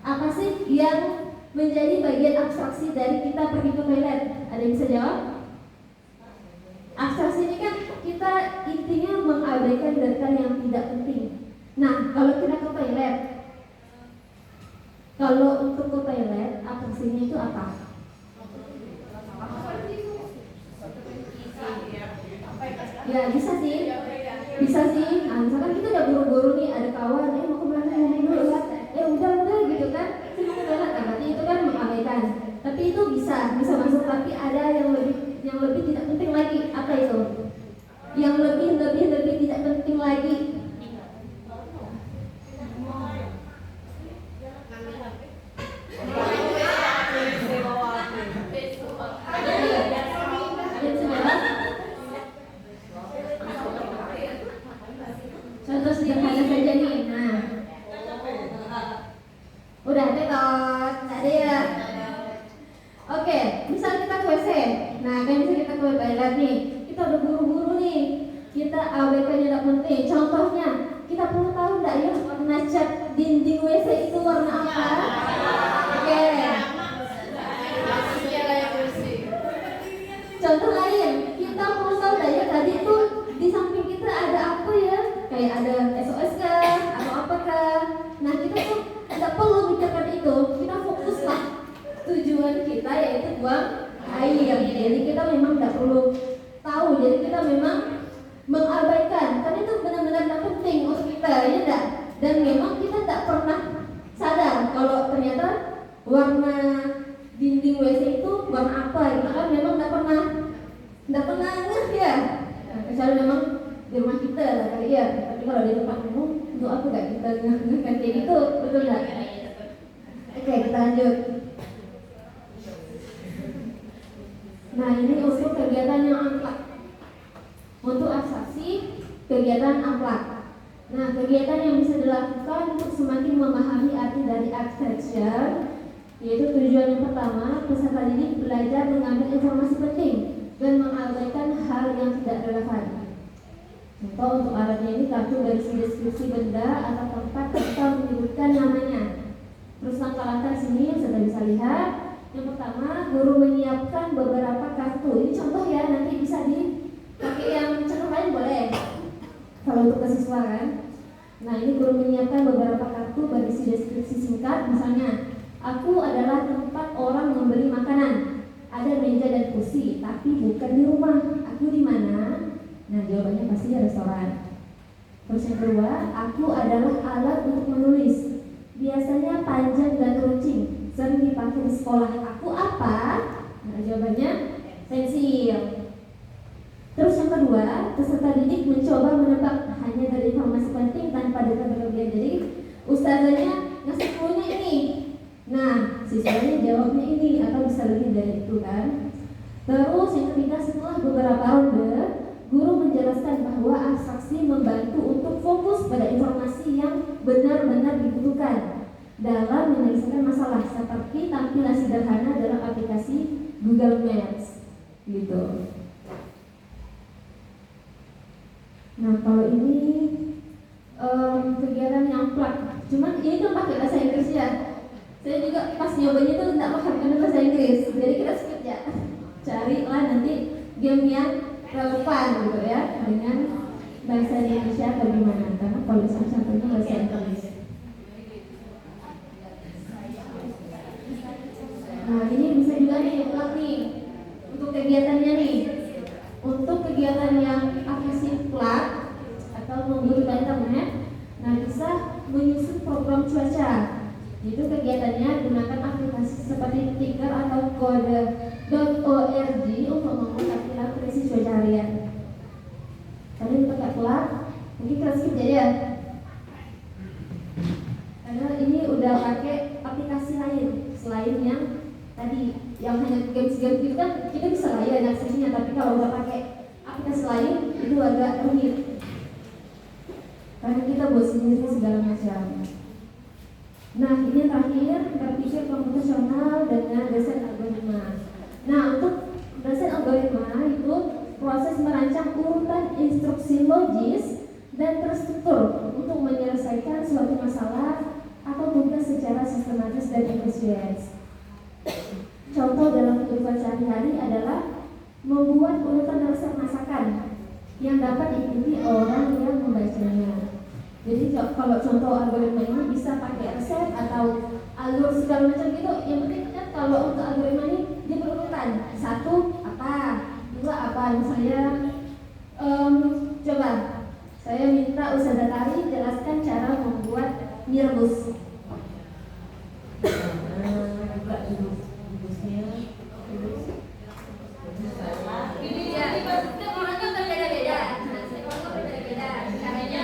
apa sih yang menjadi bagian abstraksi dari kita pergi ke toilet? Ada yang bisa jawab? Abstraksi ini kan kita intinya mengabaikan detail yang tidak penting. Nah, kalau kita ke toilet, kalau untuk ke toilet, abstraksinya itu apa? Ya bisa sih. Nah, misalkan kita udah buru-buru nih, ada kawan, mau kemana dulu ya, udah gitu kan, cuma ke toilet, berarti itu kan mengabaikan. Tapi itu bisa masuk, tapi ada yang lebih tidak penting lagi. Apa itu? Yang lebih tidak penting lagi. Contoh sederhana saja nih. Nah, udah tetot, ada ya. Oke, misal kita ke WC. Nah, kan misal kita ke toilet nih, kita udah buru-buru nih, kita abaikan yang tidak penting. Contohnya, kita perlu tahu nggak ya warna cat dinding WC itu warna apa? Oke. Contoh lain, kita perlu tahu nggak ya tadi tuh di samping kita ada apa ya? Kayak ada SOS kah atau apa kah? Nah, kita tuh tidak perlu mikirkan itu, kita fokuslah tujuan kita yaitu buang air. Jadi kita memang tidak perlu tahu, jadi kita memang mengabaikan karena itu benar-benar tidak penting untuk kita, ya enggak? Dan memang kita tidak pernah sadar kalau ternyata warna dinding WC itu warna apa gitu kan, memang tidak pernah ngeh ya. Nah, kecuali memang di rumah kita lah kali ya, tapi kalau di tempat umum untuk apa gak kita ngeh kayak gitu, betul nggak? Oke, kita lanjut. Nah, ini untuk kegiatan yang amplak. Untuk abstraksi, kegiatan amplak. Nah, kegiatan yang bisa dilakukan untuk semakin memahami arti dari architecture, yaitu tujuan yang pertama, peserta didik belajar mengambil informasi penting dan mengabaikan hal yang tidak relevan. Contoh untuk alatnya ini kartu berisi deskripsi benda atau tempat tanpa menyebutkan namanya. Terus langkah-langkah sini yang sudah bisa lihat. Yang pertama, guru menyiapkan beberapa kartu. Ini contoh ya, nanti bisa dipakai yang contoh lain boleh. Kalau untuk ke siswa kan. Nah, ini guru menyiapkan beberapa kartu berisi deskripsi singkat. Misalnya, aku adalah tempat orang membeli makanan. Ada meja dan kursi, tapi bukan di rumah. Aku di mana? Nah, jawabannya pasti restoran. Terus yang kedua, aku adalah alat untuk menulis. Biasanya panjang dan runcing, sering dipakai di sekolah. Aku apa? Nah, jawabannya pensil. Terus yang kedua, peserta didik mencoba menebak hanya dari informasi penting tanpa detail berlebihan. Jadi ustazanya ngasih clue-nya ini. Nah, siswanya jawabnya ini atau bisa lebih dari itu kan. Terus yang ketiga, setelah beberapa ronde, guru menjelaskan bahwa abstraksi membantu untuk fokus pada informasi yang benar-benar dibutuhkan dalam menyelesaikan masalah, seperti tampilan sederhana dalam aplikasi Google Maps gitu. Nah, kalau ini kegiatan yang plak, cuman ini kan pakai bahasa Inggris ya. Saya juga pas nyobanya itu tidak paham karena bahasa Inggris, jadi kita skip ya. carilah nanti game yang relevan gitu ya dengan bahasa Indonesia bagaimana, karena kalau misalnya contohnya bahasa Inggris. Nah ini bisa juga nih ulang nih untuk kegiatannya nih. Untuk kegiatan yang aplikasi plug atau membutuhkan internet, nah bisa menyusun program cuaca. Itu kegiatannya gunakan aplikasi seperti Ticker atau Kode.org untuk membuat aplikasi cuaca harian. Kalian pakai plug, mungkin kita skip aja. Karena ini udah pakai aplikasi lain selain yang tadi yang hanya games-games gitu kan kita bisa lah ya aksesnya, tapi kalau udah pakai aplikasi lain itu agak rumit karena kita buat sendiri segala macam. Nah ini terakhir berpikir komputasional dengan desain algoritma. Nah untuk desain algoritma itu proses merancang urutan instruksi logis dan terstruktur untuk menyelesaikan suatu masalah atau tugas secara sistematis dan efisien. Contoh dalam kehidupan sehari-hari adalah membuat urutan resep masakan yang dapat diikuti orang yang membacanya. Jadi kalau contoh algoritma ini bisa pakai resep atau alur segala macam gitu. Yang penting kan kalau untuk algoritma ini dia berurutan. Satu apa, dua apa. Misalnya coba saya minta Ustazah Tari jelaskan cara membuat mie rebus. Ini ya, setiap orang kan berbeda-beda. Setiap orang kan berbeda-beda. Caranya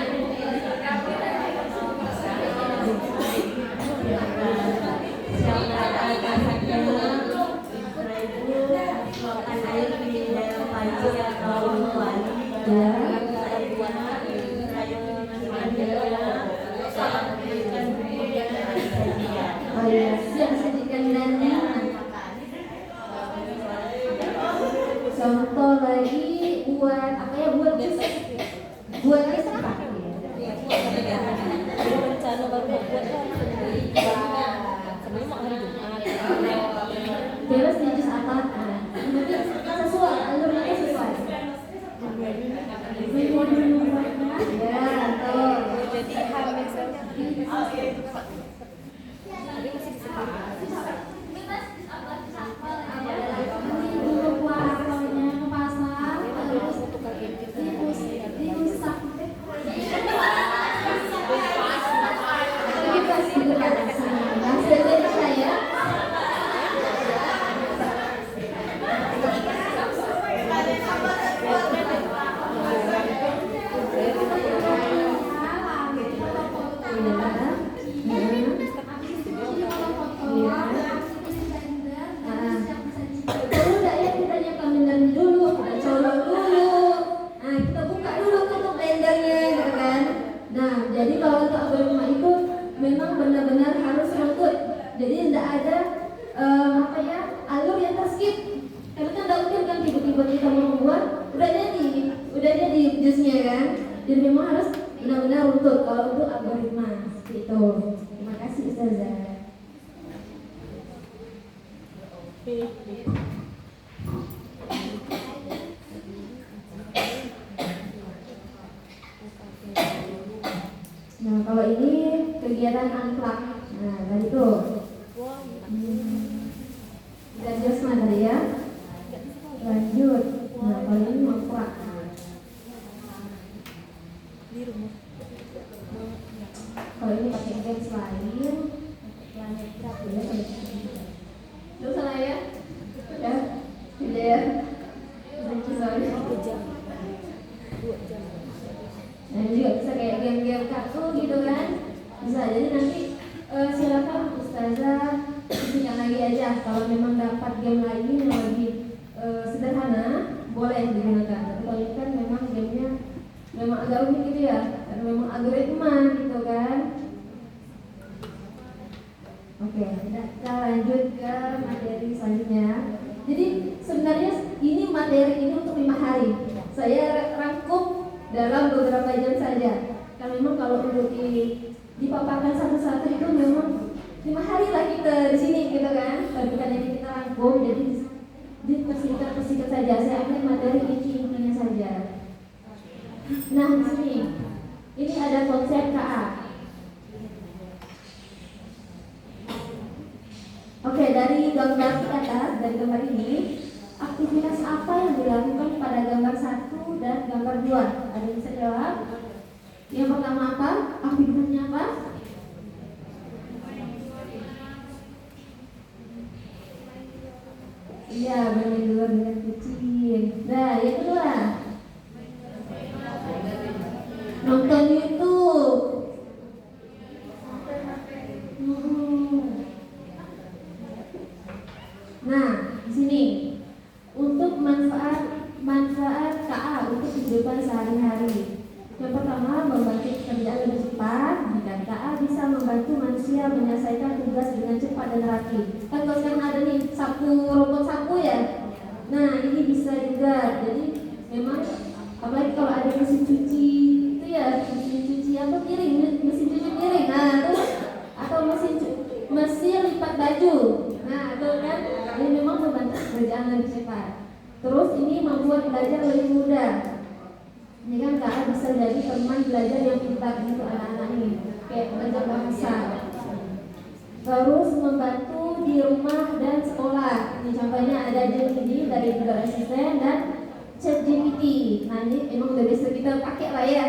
contoh lagi buat apa ya, buat apa? Rencana baru mau buat sebelum hari Jumat. Bebas di jus apa? Nanti sesuai, alurnya sesuai. Ya, tuh. Jadi hamil saja. Jadi kalau untuk algoritma itu memang benar-benar harus runtut. Jadi tidak ada alur yang terskip. Karena kan tidak mungkin kan tiba-tiba kita mau membuat udah jadi jusnya kan. Jadi memang harus benar-benar runtut kalau untuk algoritma seperti itu. Terima kasih Ustazah. Nah kalau ini kegiatan unplug. Nah tadi tuh dan Josma tadi ya. Lanjut. Nah kalau ini unplug. Kalau ini pakai games lain, planet trap ya. Itu salah ya? Ya, tidak ya. Nah juga bisa kayak game-game kartu gitu kan. Bisa, jadi nanti silakan Ustazah tinggal lagi aja. Kalau memang dapat game lain yang lebih sederhana, boleh digunakan. Tapi kalau ini kan memang gamenya memang agak rumit gitu ya, karena memang algoritma gitu kan. Oke, kita lanjut ke materi selanjutnya. Jadi sebenarnya ini materi ini untuk 5 hari. Saya rangkum dalam beberapa jam saja. Karena memang kalau untuk dipaparkan satu-satu itu memang 5 hari lah kita di sini gitu kan. Tapi kan ini kita rangkum, jadi Dipersingkat saja. Saya ambil materi inti-intinya saja. Nah, di sini ini ada konsep KA. Oke, dari gambar di atas, dari gambar ini, aktivitas apa yang dilakukan pada gambar 1 dan gambar 2? Ada yang bisa jawab? Yang pertama apa? Aktivitasnya apa? Iya, bermain luar dengan kucing. Nah, yang kedua, nonton YouTube. Nah, di sini untuk manfaat KA untuk kehidupan sehari-hari. Yang pertama, membantu pekerjaan lebih cepat. Dan KA bisa membantu manusia menyelesaikan tugas dengan cepat dan rapi. Kan kalau sekarang ada nih robot sapu ya. Nah, ini bisa juga. Jadi memang apalagi kalau ada mesin cuci itu ya, mesin cuci apa piring, mesin cuci piring. Nah, itu atau mesin lipat baju. Nah, itu kan ini memang membantu pekerjaan lebih cepat. Terus ini membuat belajar lebih mudah. Ini kan KA bisa jadi teman belajar yang pintar untuk anak-anak ini, kayak belajar bahasa. Terus membantu di rumah dan sekolah. Ini contohnya ada Gemini dari Google Assistant dan ChatGPT. Nah, ini emang udah bisa kita pakai lah ya.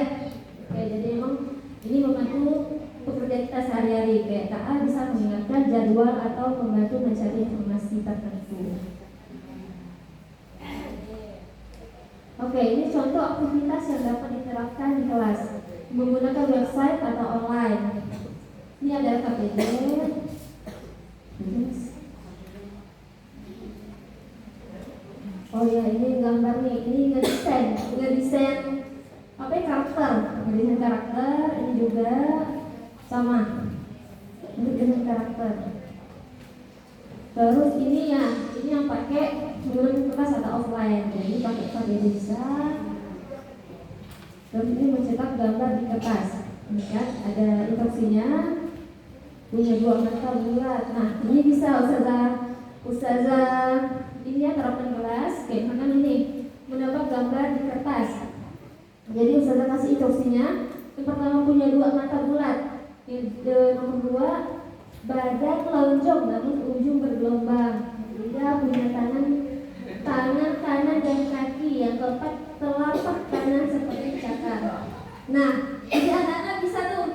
Oke, jadi emang ini membantu pekerjaan kita sehari-hari. Kayak KA bisa mengingatkan jadwal atau membantu mencari informasi tertentu. Oke, ini contoh aktivitas yang dapat diterapkan di kelas menggunakan website atau online. Ini ada KPD. Oh ya, ini gambar nih. Ini ngedesain apa ya, karakter. Ngedesain karakter. Ini juga sama. Ngedesain karakter. Terus ini yang pakai menurut kelas atau offline. Jadi pakai KPD bisa. Terus ini mencetak gambar di kertas. Ini kan ada instruksinya. Punya 2 mata bulat. Nah, ini bisa ustazah ini ya terapkan kelas. Kayak mana ini mendapat gambar di kertas. Jadi ustazah kasih instruksinya. Yang pertama punya 2 mata bulat. Nomor 2 badan lonjong namun ujung bergelombang. Dia punya tangan kanan dan kaki. Yang keempat telapak kanan seperti cakar. Nah, jadi anak-anak bisa tuh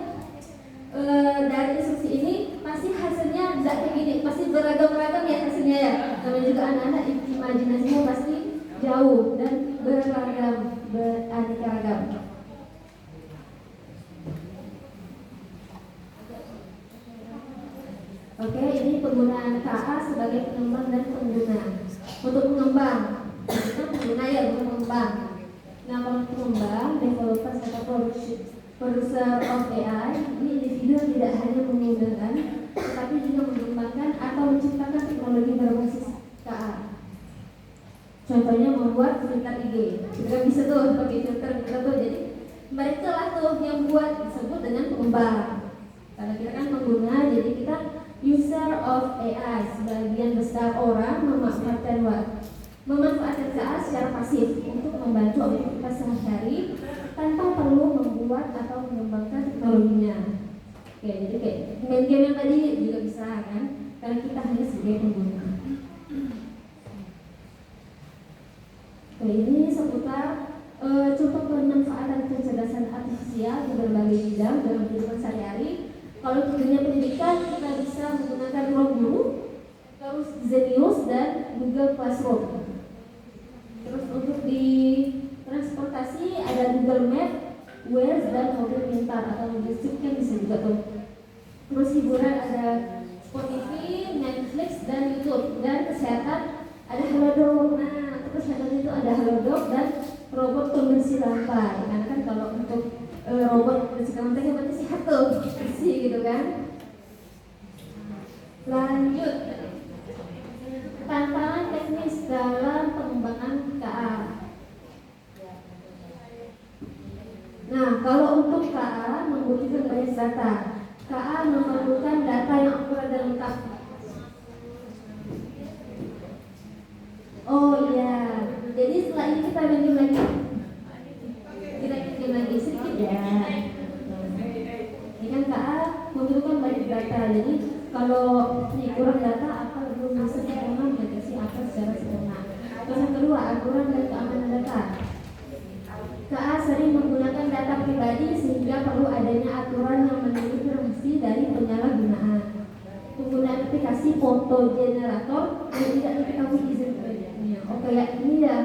dari instruksi ini pasti hasilnya tidak kayak gini, pasti beragam-ragam ya hasilnya ya. Namanya juga anak-anak imajinasinya pasti jauh dan beragam, beraneka ragam. Oke, ini penggunaan KA sebagai pengembang dan pengguna. Untuk pengembang, kita pengguna ya, bukan pengembang. Nah, kalau pengembang, developers atau producer of AI, ini individu tidak hanya menggunakan, tetapi juga mengembangkan atau menciptakan teknologi berbasis KA. Contohnya membuat filter IG. Kita bisa tuh pakai filter gitu tuh. Jadi mereka lah tuh yang buat, disebut dengan pengembang. Karena kita kan pengguna, jadi kita user of AI. Sebagian besar orang memanfaatkan KA secara pasif untuk membantu aktivitas sehari-hari tanpa perlu membuat atau mengembangkan teknologinya. Oke, jadi kayak main game yang tadi juga bisa kan, karena kita hanya sebagai pengguna. Oke, ini seputar contoh pemanfaatan kecerdasan artifisial di berbagai bidang dalam kehidupan sehari-hari. Kalau di dunia pendidikan kita bisa menggunakan Ruang Guru, terus Zenius dan Google Classroom. Terus untuk di transportasi ada Google Map, Waze dan mobil pintar atau mobil street kan bisa juga tuh. Terus hiburan ada Spotify, Netflix dan YouTube. Dan kesehatan ada Halodoc. Nah, terus kesehatan itu ada Halodoc dan robot pembersih lantai. Karena kan kalau untuk robot pembersih lantai kan berarti sehat tuh, bersih gitu kan. Lanjut, tantangan teknis dalam pengembangan KA. Nah, kalau untuk KA membutuhkan banyak data. KA memerlukan data yang akurat dan lengkap. ya. Ini kan KA membutuhkan banyak data, jadi kalau kurang data apa belum bisa sempurna mendeteksi apa secara sempurna. Terus yang kedua, aturan dan keamanan data. KA sering menggunakan data pribadi sehingga perlu adanya aturan yang melindungi privasi dari penyalahgunaan. Penggunaan aplikasi foto generator yang tidak diketahui izin pekerjaannya. Oh kayak ini ya.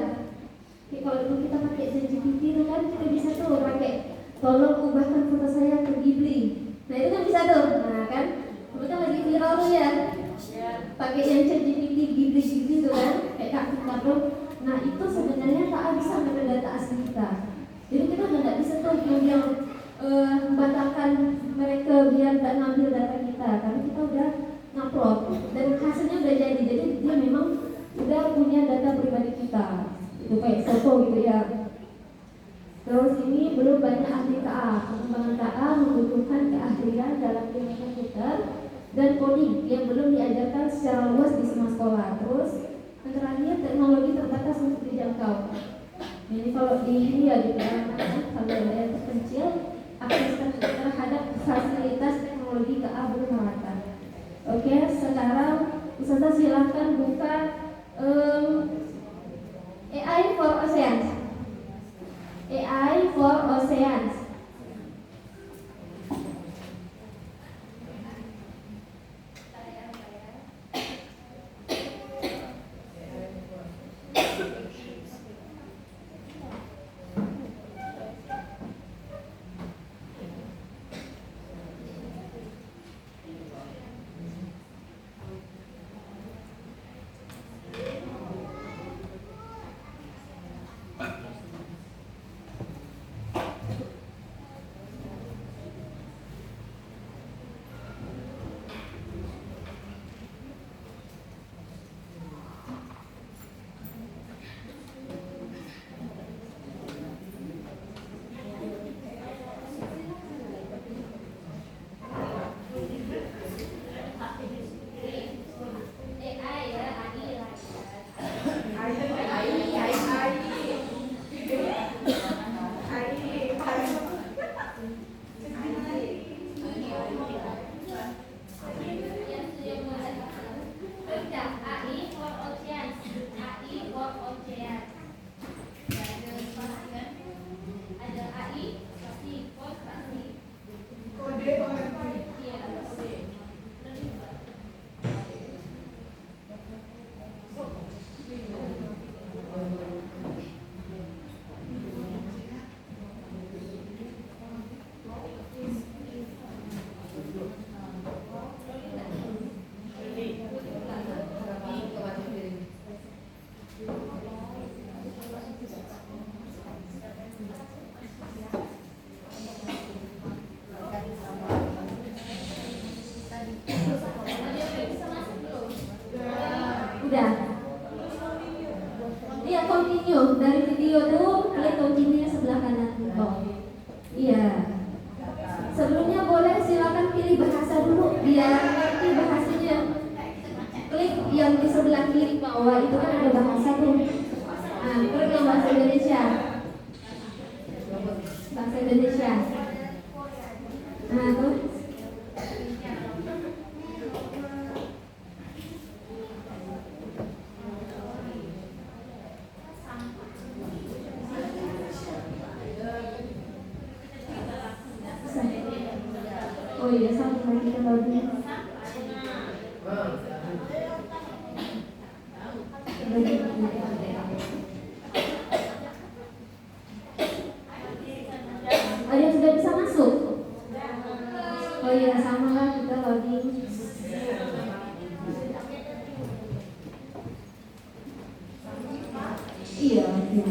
Oke, kalau itu kita pakai ChatGPT itu kan kita bisa tuh pakai tolong ubahkan foto saya ke Ghibli. Nah itu kan bisa tuh. Nah kan, kebetulan lagi viral tuh ya. Pakai yang ChatGPT Ghibli itu kan, kayak kartun-kartun. Nah itu sebenarnya KA bisa mengambil data asli kita. Jadi kita nggak bisa tuh yang membatalkan mereka biar nggak ngambil data kita, karena kita udah ngupload dan hasilnya udah jadi dia memang udah punya data pribadi kita. Itu kayak foto gitu ya. Terus ini belum banyak ahli KA. Pengembangan KA membutuhkan keahlian dalam ilmu komputer dan coding yang belum diajarkan secara luas di semua sekolah. Terus yang terakhir, teknologi terbatas untuk dijangkau. Jadi kalau di ini ya di pedalaman, kalau daerah terpencil, akses terhadap fasilitas teknologi KA belum merata. Oke, sekarang Ustazah silakan buka AI for Oceans. AI for Oceans. Udah. Iya, continue. Dari video tuh klik continue sebelah kanan bawah. Iya. Sebelumnya boleh silakan pilih bahasa dulu biar ngerti bahasanya. Klik yang di sebelah kiri bawah itu kan ada bahasa tuh. Nah, klik yang bahasa Indonesia. Bahasa Indonesia. Nah, tuh. Oh iya, sama kita lagi. Ada yang sudah bisa masuk? Oh iya, sama lah kita lagi. Iya, iya.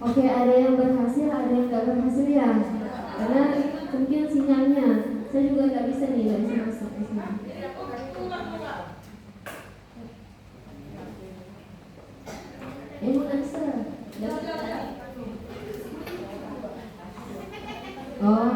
Oke, ada yang berhasil, ada yang nggak berhasil ya. Karena mungkin sinyalnya, saya juga nggak bisa nih, nggak bisa masuk ke sini. Answer. Oh.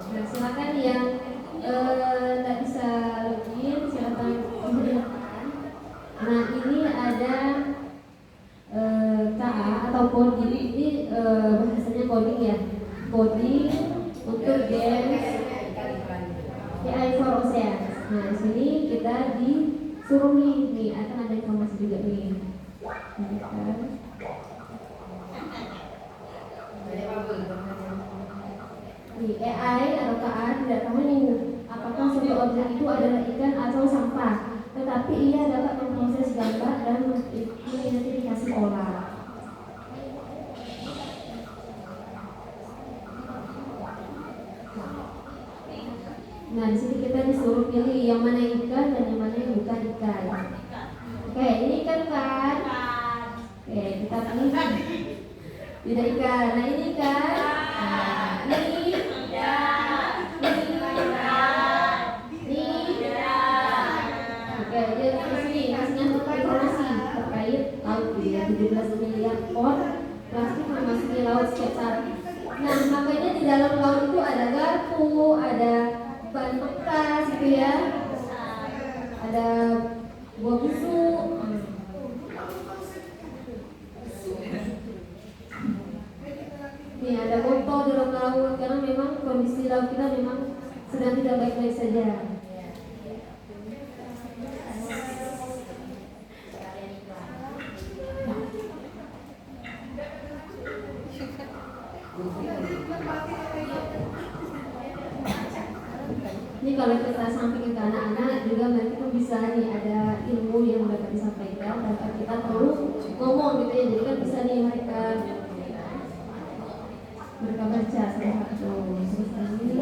Nah, silakan yang nggak bisa login, silakan gunakan. Nah, ini ada KA atau coding. Ini bahasanya coding ya. Coding untuk games AI for Oceans. Nah, di sini kita disuruh nih akan ada informasi juga nih. Nih, AI atau KA tidak tahu nih apakah suatu objek itu adalah ikan atau sampah, tetapi ia dapat memproses gambar dan mengidentifikasi pola. Nah, di sini kita disuruh pilih yang mana ikan dan yang mana yang bukan ikan. Oke, ini ikan kan? Oke, kita pilih tidak ikan. Nah, ini ikan. Nah, ini laut ya, 17 miliar ton plastik memasuki laut setiap saat. Nah, Nah, makanya di dalam laut itu ada garpu, ada ban bekas gitu ya, ada buah busuk. Nih ada botol di dalam laut karena memang kondisi laut kita memang sedang tidak baik-baik saja. Ini kalau kita sampaikan ke anak-anak juga mereka bisa nih ada ilmu yang dapat disampaikan tanpa kita perlu ngomong gitu ya. Jadi kan bisa nih mereka baca salah satu. Terus ini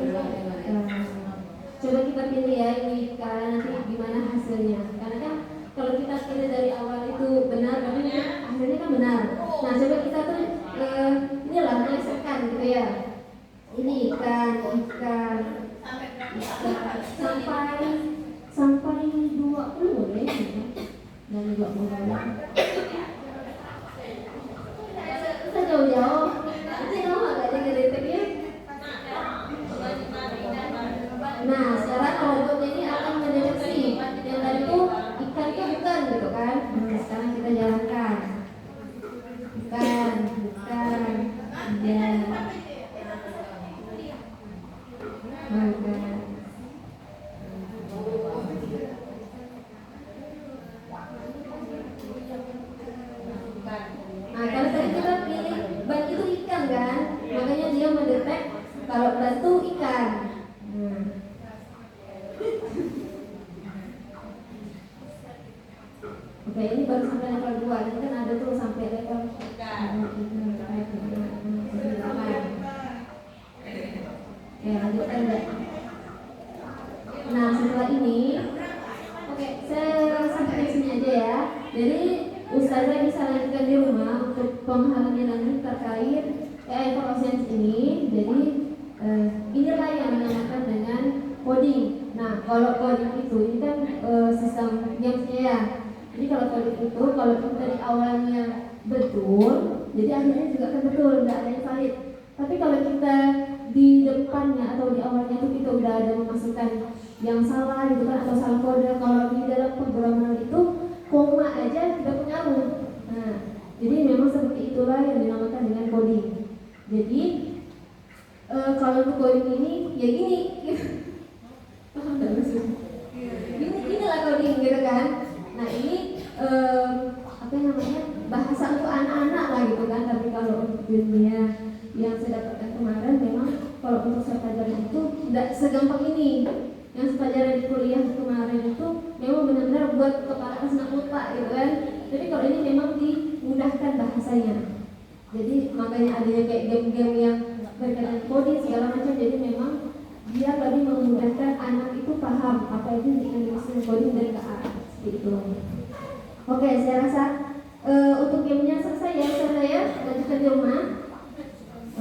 coba kita pilih ya ini ikan nanti gimana hasilnya. Karena kan kalau kita pilih dari awal itu benar, berarti hasilnya kan benar. Nah coba kita tuh inilah melesetkan gitu ya. Ini ikan sampai 20 boleh dan 20 kita jauh-jauh nanti lama gak ada ngeritiknya. Nah sekarang robotnya ini akan mendeteksi yang tadi tuh ikan itu bukan gitu kan. Sekarang kita jalankan bukan dan nah kalau tadi kita pilih ban itu ikan kan, makanya dia mendetek kalau ban itu ikan. Oke, ini baru sampai level 2, ini kan ada tuh sampai level 3. Oke, lanjutkan deh. Nah, setelah ini oke, saya sampai di sini aja ya. Jadi Ustazah bisa lanjutkan di rumah untuk pemahamannya nanti terkait informasi ini. Jadi inilah yang dinamakan dengan coding. Nah, kalau coding itu ini kan sistem gamesnya ya. Jadi kalau coding itu kalau kita dari awalnya betul, jadi akhirnya juga akan betul, nggak ada yang valid. Tapi kalau kita di depannya atau di awalnya itu kita udah ada memasukkan yang salah gitu kan, atau salah kode, kalau di dalam pemrograman itu koma aja tidak pengaruh. Nah, jadi memang seperti itulah yang dinamakan dengan coding. Jadi kalau untuk coding ini ya gini, paham nggak maksudnya? Inilah coding gitu kan. Nah ini apa namanya bahasa untuk anak-anak lah gitu kan. Tapi kalau untuk dunia yang saya dapatkan kemarin memang kalau untuk saya pelajari itu tidak segampang ini. Yang saya pelajari di kuliah kemarin itu memang benar-benar buat kepala kesenak lupa gitu kan. Jadi kalau ini memang dimudahkan bahasanya. Jadi makanya adanya kayak game-game yang berkaitan coding segala macam. Jadi memang dia lebih memudahkan anak itu paham apa itu yang dimaksud coding dari ke A gitu. Oke, saya rasa untuk gamenya selesai ya, saya lanjutkan di rumah.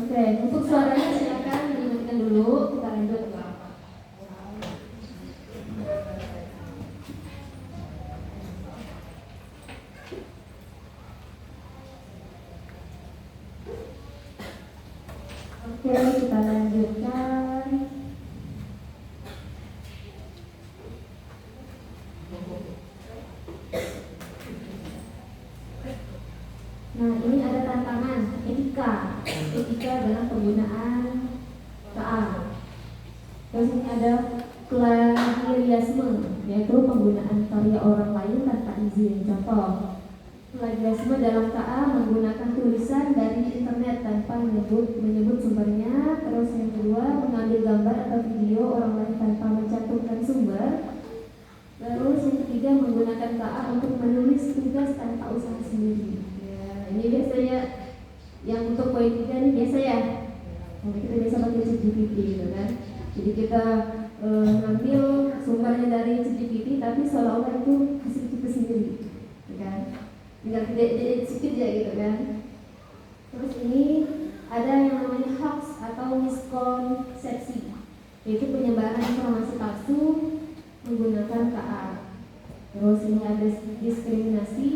Oke, untuk suaranya silakan dimatikan dulu, kita lanjut. Oke, kita lanjutkan. Nah, ini ada tantangan etika dalam penggunaan KA. Terus ini ada plagiarisme, yaitu penggunaan karya orang lain tanpa izin. Contoh, plagiarisme dalam KA menggunakan tulisan dari internet tanpa menyebut sumbernya. Terus yang kedua, mengambil gambar atau video orang lain tanpa mencantumkan sumber. Terus yang ketiga, menggunakan KA untuk menulis tugas tanpa usaha sendiri. Ya, ini biasanya yang untuk poin 3 ini biasa ya. Kita biasa pakai ChatGPT gitu kan. Jadi kita ngambil sumbernya dari ChatGPT tapi seolah-olah itu hasil kita sendiri, gitu kan? Tinggal tidak sedikit ya gitu kan. Terus ini ada yang namanya hoax atau miskonsepsi, yaitu penyebaran informasi palsu menggunakan KA. Terus ini ada diskriminasi,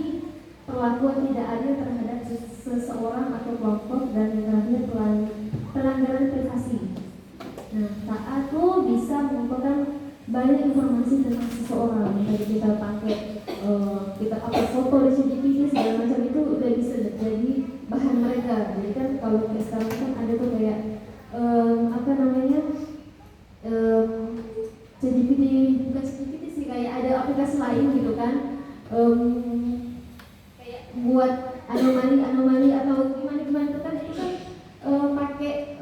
perlakuan tidak adil terhadap seseorang atau kelompok, dan yang terakhir pelanggaran pelanggaran privasi. Nah, TA tuh bisa mengumpulkan banyak informasi tentang seseorang. Tadi kita pakai kita upload foto di ChatGPT segala macam itu udah bisa jadi bahan mereka. Jadi kan kalau kayak sekarang kan ada tuh kayak apa namanya ChatGPT, bukan ChatGPT sih, kayak ada aplikasi lain gitu kan, kayak buat anomali atau gimana itu kan pakai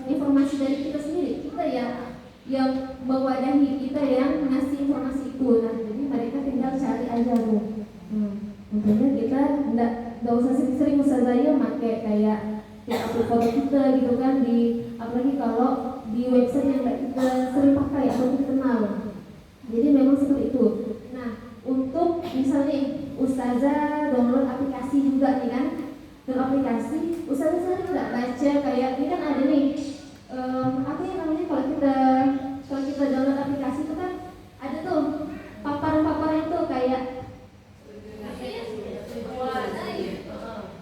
informasi dari kita sendiri, kita yang mewadahi, kita yang ngasih informasi itu. Nah, jadi mereka tinggal cari aja tuh. Makanya kita nggak usah sering-sering saya pakai kayak upload foto kita gitu kan, apalagi kalau di website yang nggak kita sering pakai atau kita kenal. Jadi memang seperti itu. Nah, untuk misalnya ustazah download aplikasi juga nih kan, dan aplikasi ustazah sering nggak baca kayak ini kan ada nih apa yang namanya kalau kita download aplikasi itu kan ada tuh paparan itu kayak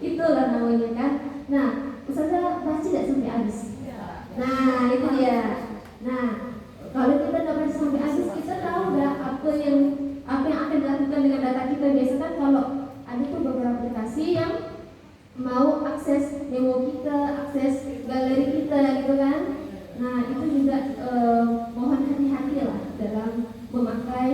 itulah namanya kan. Nah, ustazah baca tidak sampai habis. Nah, itu dia. Nah, kalau kita nggak baca sampai habis, kita tahu nggak apa yang akan dilakukan dengan data kita. Biasa kan kalau ada tuh beberapa aplikasi yang mau akses memo kita, akses galeri kita gitu kan. Nah, itu juga mohon hati-hati lah dalam memakai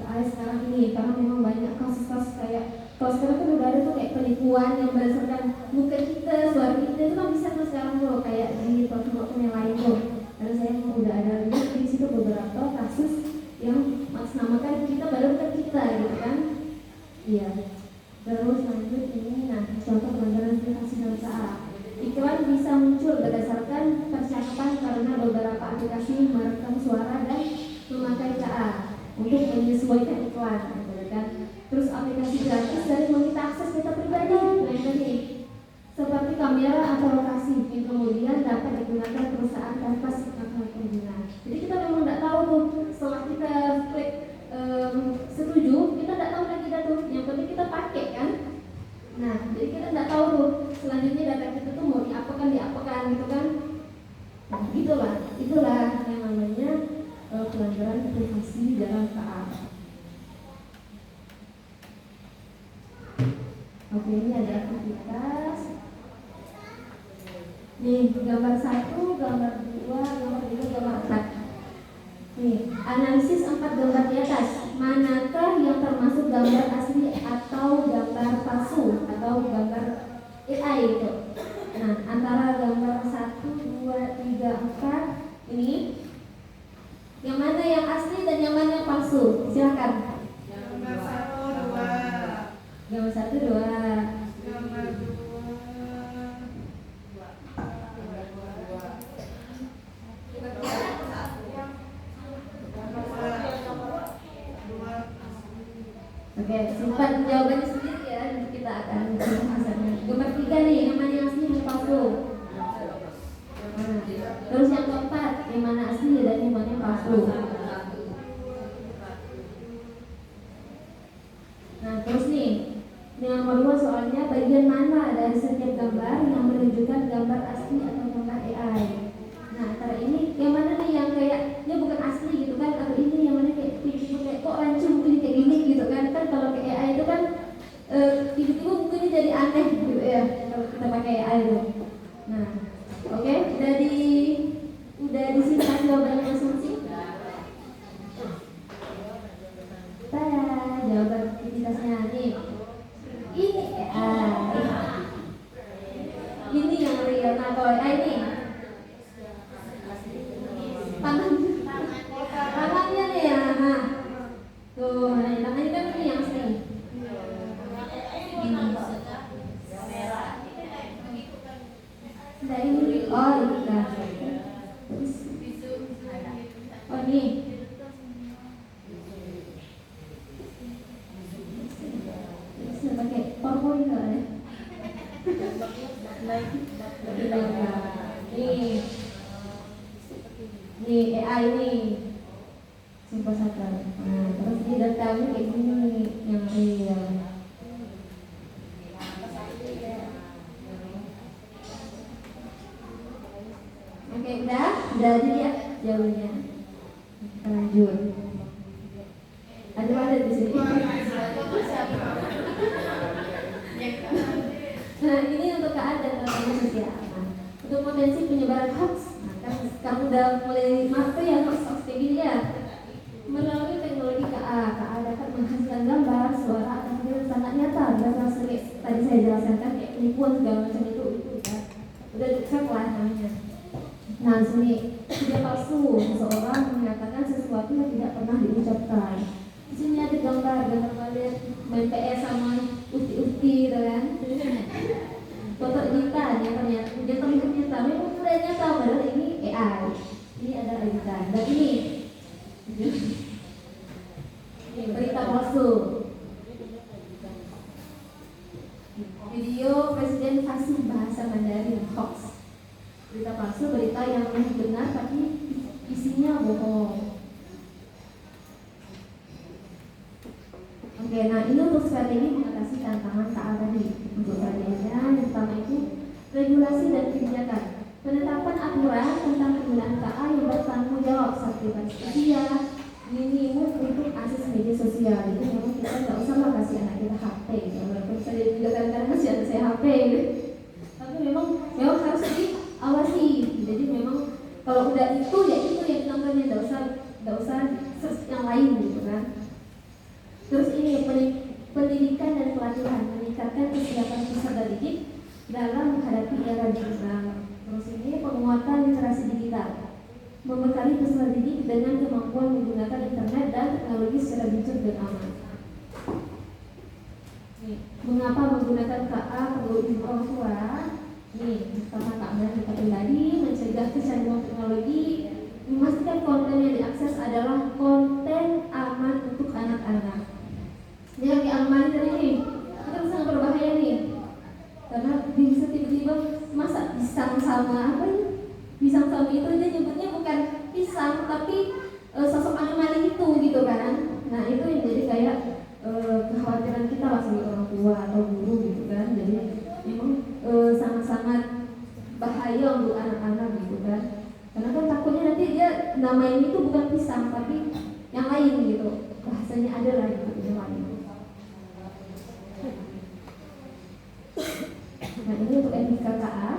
AI sekarang ini, karena memang banyak kasus-kasus kayak kalau sekarang kan udah ada tuh kayak penipuan yang berdasarkan muka kita, suara kita, itu kan bisa tuh sekarang tuh kayak di platform yang lain tuh. Karena saya udah ada lihat di situ beberapa kasus yang mengatasnamakan kita baru bukan kita gitu kan. Iya. Terus lanjut ini, nah contoh pelanggaran privasi dalam TA. Iklan bisa muncul berdasarkan percakapan karena beberapa aplikasi merekam suara dan memakai TA untuk menyesuaikan iklan, gitu kan. Terus aplikasi gratis dari meminta akses data pribadi, seperti kamera atau lokasi yang kemudian dapat digunakan perusahaan tanpa sepengetahuan pengguna. Jadi kita memang tidak tahu tuh, setelah kita klik setuju, kita tidak tahu lagi kita tuh, yang penting kita pakai kan. Nah, jadi kita tidak tahu tuh selanjutnya data kita tuh mau diapakan gitu kan. Nah, itulah yang namanya pelanggaran privasi dalam TA. Oke, ini ada aktivitas. Nih, gambar 1, gambar 2, gambar 3, gambar 4. Nih, analisis 4 gambar di atas. Manakah yang termasuk gambar asli atau gambar palsu atau gambar AI itu? Nah, antara gambar 1, 2, 3, 4 ini, yang mana yang asli dan yang mana yang palsu? Silakan. Gambar 1, 2. Gambar 1, 2. Gambar 2. Oke, simpan jawabannya sendiri ya, nanti kita akan hasilnya. Gambar 3 nih, yang mana yang asli dan yang palsu. Terus yang keempat, yang mana asli dan yang mana yang palsu. Nah, terus nih, yang nomor 2 soalnya bagian mana dari setiap gambar yang menunjukkan gambar asli atau gambar AI. Nah, antara ini yang mana nih yang kayaknya bukan asli gitu kan, atau ini yang mana kayak tiba-tiba kok rancu mungkin kayak gini gitu kan. Kan kalau kayak AI itu kan tiba-tiba mungkin jadi aneh gitu ya kalau kita pakai AI itu. Nah, oke, udah disimpan jawabannya masing-masing. Jawaban aktivitasnya nih. Ini ini yang real. Nah, kalau AI ini tangannya nih ya. Nah, tuh, tangannya kan ini yang asli. Nah, ini nah. Oh, ini bisa pakai PowerPoint nggak ya? Nih AI nih simpel saja. Nah, terus di datanya kayak gini yang real. Oke, udah dilihat jauhnya. Kita lanjut. Ada di sini. Nah, ini untuk KA dan kampanye sosial. Nah, untuk potensi penyebaran hoax, nah, kan sekarang udah mulai masuk ya hoax kayak gini ya. Melalui teknologi KA dapat menghasilkan gambar, suara, atau video sangat nyata berdasarkan sering tadi saya jelaskan kan kayak penipuan segala macam itu ya. Udah cek lah namanya. Nah, sini tidak palsu, seseorang mengatakan sesuatu yang tidak pernah diucapkan. Di sini ada gambar kalian main PS sama uti-uti gitu kan. Foto editan yang ternyata dia terlihat nyata, memang sudah nyata padahal ini AI. Ini adalah editan. Dan ini berita palsu. Video presiden fasih bahasa Mandarin hoax. Berita palsu, berita yang benar tapi isinya bohong. Oke, nah ini untuk strategi mengatasi tantangan KA tadi. Untuk strateginya yang pertama itu regulasi dan kebijakan. Penetapan aturan tentang penggunaan KA yang bertanggung jawab seperti usia minimum untuk akses media sosial. Itu memang kita nggak usah lah kasih anak kita HP. Walaupun saya juga kadang-kadang masih anak saya HP. Tapi memang harus diawasi. Jadi memang kalau udah itu ya itu yang ditontonnya, nggak usah search yang lain gitu kan. Terus ini pendidikan dan pelatihan, meningkatkan kesiapan peserta didik dalam menghadapi era digital. Terus ini penguatan literasi digital, membekali peserta didik dengan kemampuan menggunakan internet dan teknologi secara bijak dan aman. Nih, mengapa menggunakan KA perlu izin orang tua? Nih, pertama keamanan data pribadi, mencegah kecanduan teknologi, memastikan konten yang diakses adalah konten aman untuk anak-anak. Yang diamani dari ini, itu kan sangat berbahaya nih, karena bisa tiba-tiba masak pisang sama apa ya? Pisang sama itu dia nyebutnya bukan pisang tapi sosok anomali itu gitu kan. Nah itu yang jadi kayak kekhawatiran kita lah sebagai orang tua atau guru gitu kan. Jadi memang sangat-sangat bahaya untuk anak-anak gitu kan. Karena kan takutnya nanti dia namain itu bukan pisang tapi yang lain gitu. Bahasanya ada lah gitu yang lain. Nah ini untuk etika KA.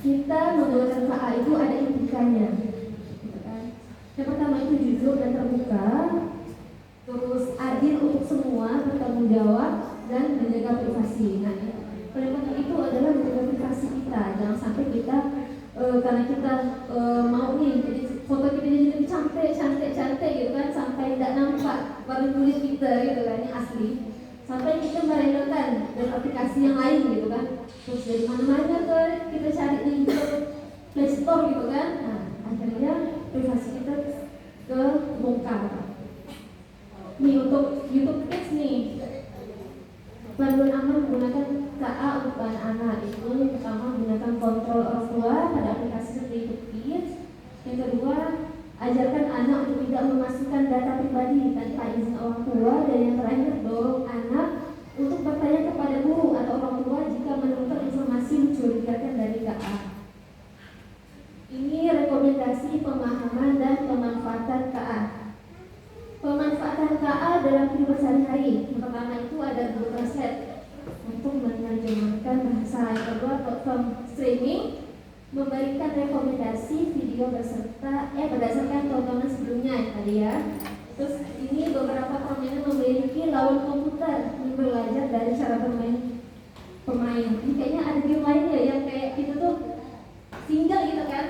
Kita menggunakan KA itu ada etikanya gitu kan. Yang pertama itu jujur dan terbuka, terus adil untuk semua, bertanggung jawab, dan menjaga privasi. Nah paling penting itu adalah menjaga privasi kita. Jangan sampai kita karena kita mau nih jadi foto kita jadi cantik gitu kan, sampai tidak nampak warna kulit kita gitu kan yang asli. Sampai kita merendahkan dari aplikasi yang lain gitu kan. Terus dari mana-mana kita cari di Play Store gitu kan. Nah, akhirnya privasi kita kebongkar. Nih untuk YouTube Kids nih, panduan aman menggunakan KA untuk anak-anak. Itu yang pertama gunakan kontrol orang tua pada aplikasi seperti YouTube Kids. Yang kedua, ajarkan anak untuk tidak memasukkan data pribadi tanpa izin orang tua. Dan yang terakhir, dorong anak untuk bertanya kepada guru atau orang tua jika menemukan informasi mencurigakan dari KA. Ini rekomendasi pemahaman dan pemanfaatan KA. Pemanfaatan KA dalam kehidupan sehari-hari. Yang pertama itu ada Google Translate untuk menerjemahkan bahasa. Yang kedua, platform streaming memberikan rekomendasi video berdasarkan tontonan sebelumnya tadi ya. Terus ini beberapa permainan memiliki lawan komputer yang belajar dari cara bermain pemain. Ini kayaknya ada game lainnya yang kayak gitu tuh single gitu kan.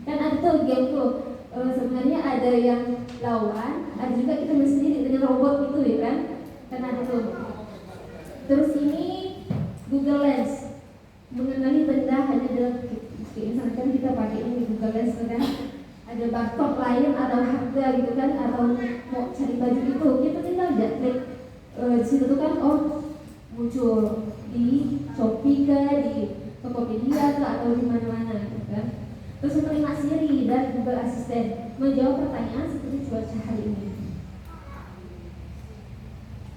Dan ada tuh game tuh sebenarnya ada yang lawan, ada juga kita main sendiri dengan robot gitu ya kan. Dan ada tuh. Terus ini Google Lens, mengenali benda hanya dalam misalkan kita pakai ini Google Lens kan, ada barcode lain atau harga gitu kan, atau mau cari baju itu kita tinggal aja klik situ tuh kan, oh muncul di Shopee ke, di Tokopedia ke, atau di mana-mana gitu kan. Terus menerima Siri dan Google Assistant menjawab pertanyaan seperti cuaca hari ini.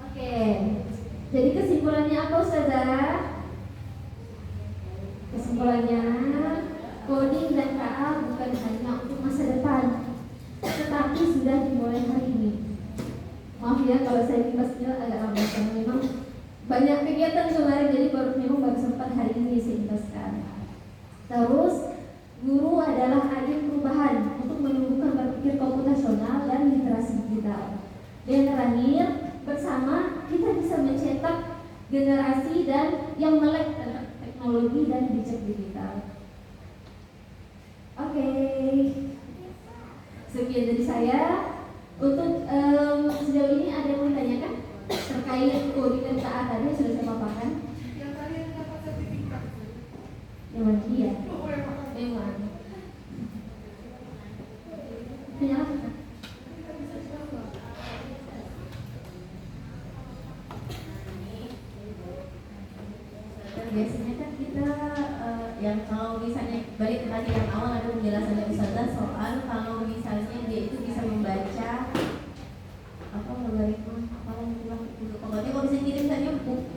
Oke, jadi kesimpulannya apa Ustazah? Kesimpulannya, coding ya kalau saya kipas-kipas agak lambat karena memang banyak kegiatan kemarin, jadi baru sempat hari ini saya kitaskan. Terus guru adalah agen perubahan untuk menumbuhkan berpikir komputasional dan literasi digital. Dan terakhir, bersama kita bisa mencetak generasi dan yang melek terhadap teknologi dan bijak digital. Oke, sekian dari saya. Untuk sejauh ini ada yang mau ditanyakan terkait coding dan KA tadi sudah saya paparkan. Yang tadi yang dapat sertifikat. Yang lagi ya? Oh, boleh Pak. Memang. Menyala. Biasanya kan kita yang kalau misalnya balik ke tadi yang awal ada penjelasannya Ustazah soal kalau misalnya dia itu bisa membaca apa logaritma pokoknya kalau bisa kirim saja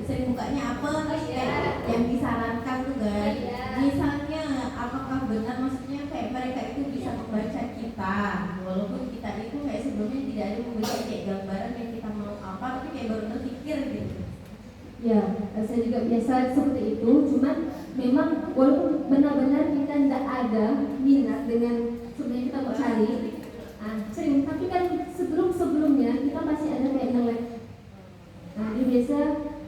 sering bukanya apa terus kayak yang disarankan tuh kan misalnya apakah benar maksudnya kayak mereka itu bisa membaca kita walaupun kita itu kayak sebelumnya tidak ada membaca kayak gambaran yang kita mau apa tapi kayak baru terpikir gitu. Ya, saya juga biasa seperti itu. Cuman memang walaupun benar-benar kita tidak ada minat dengan sebenarnya kita mau cari, sering. Tapi kan sebelumnya kita pasti ada kayak nge-like. Nah,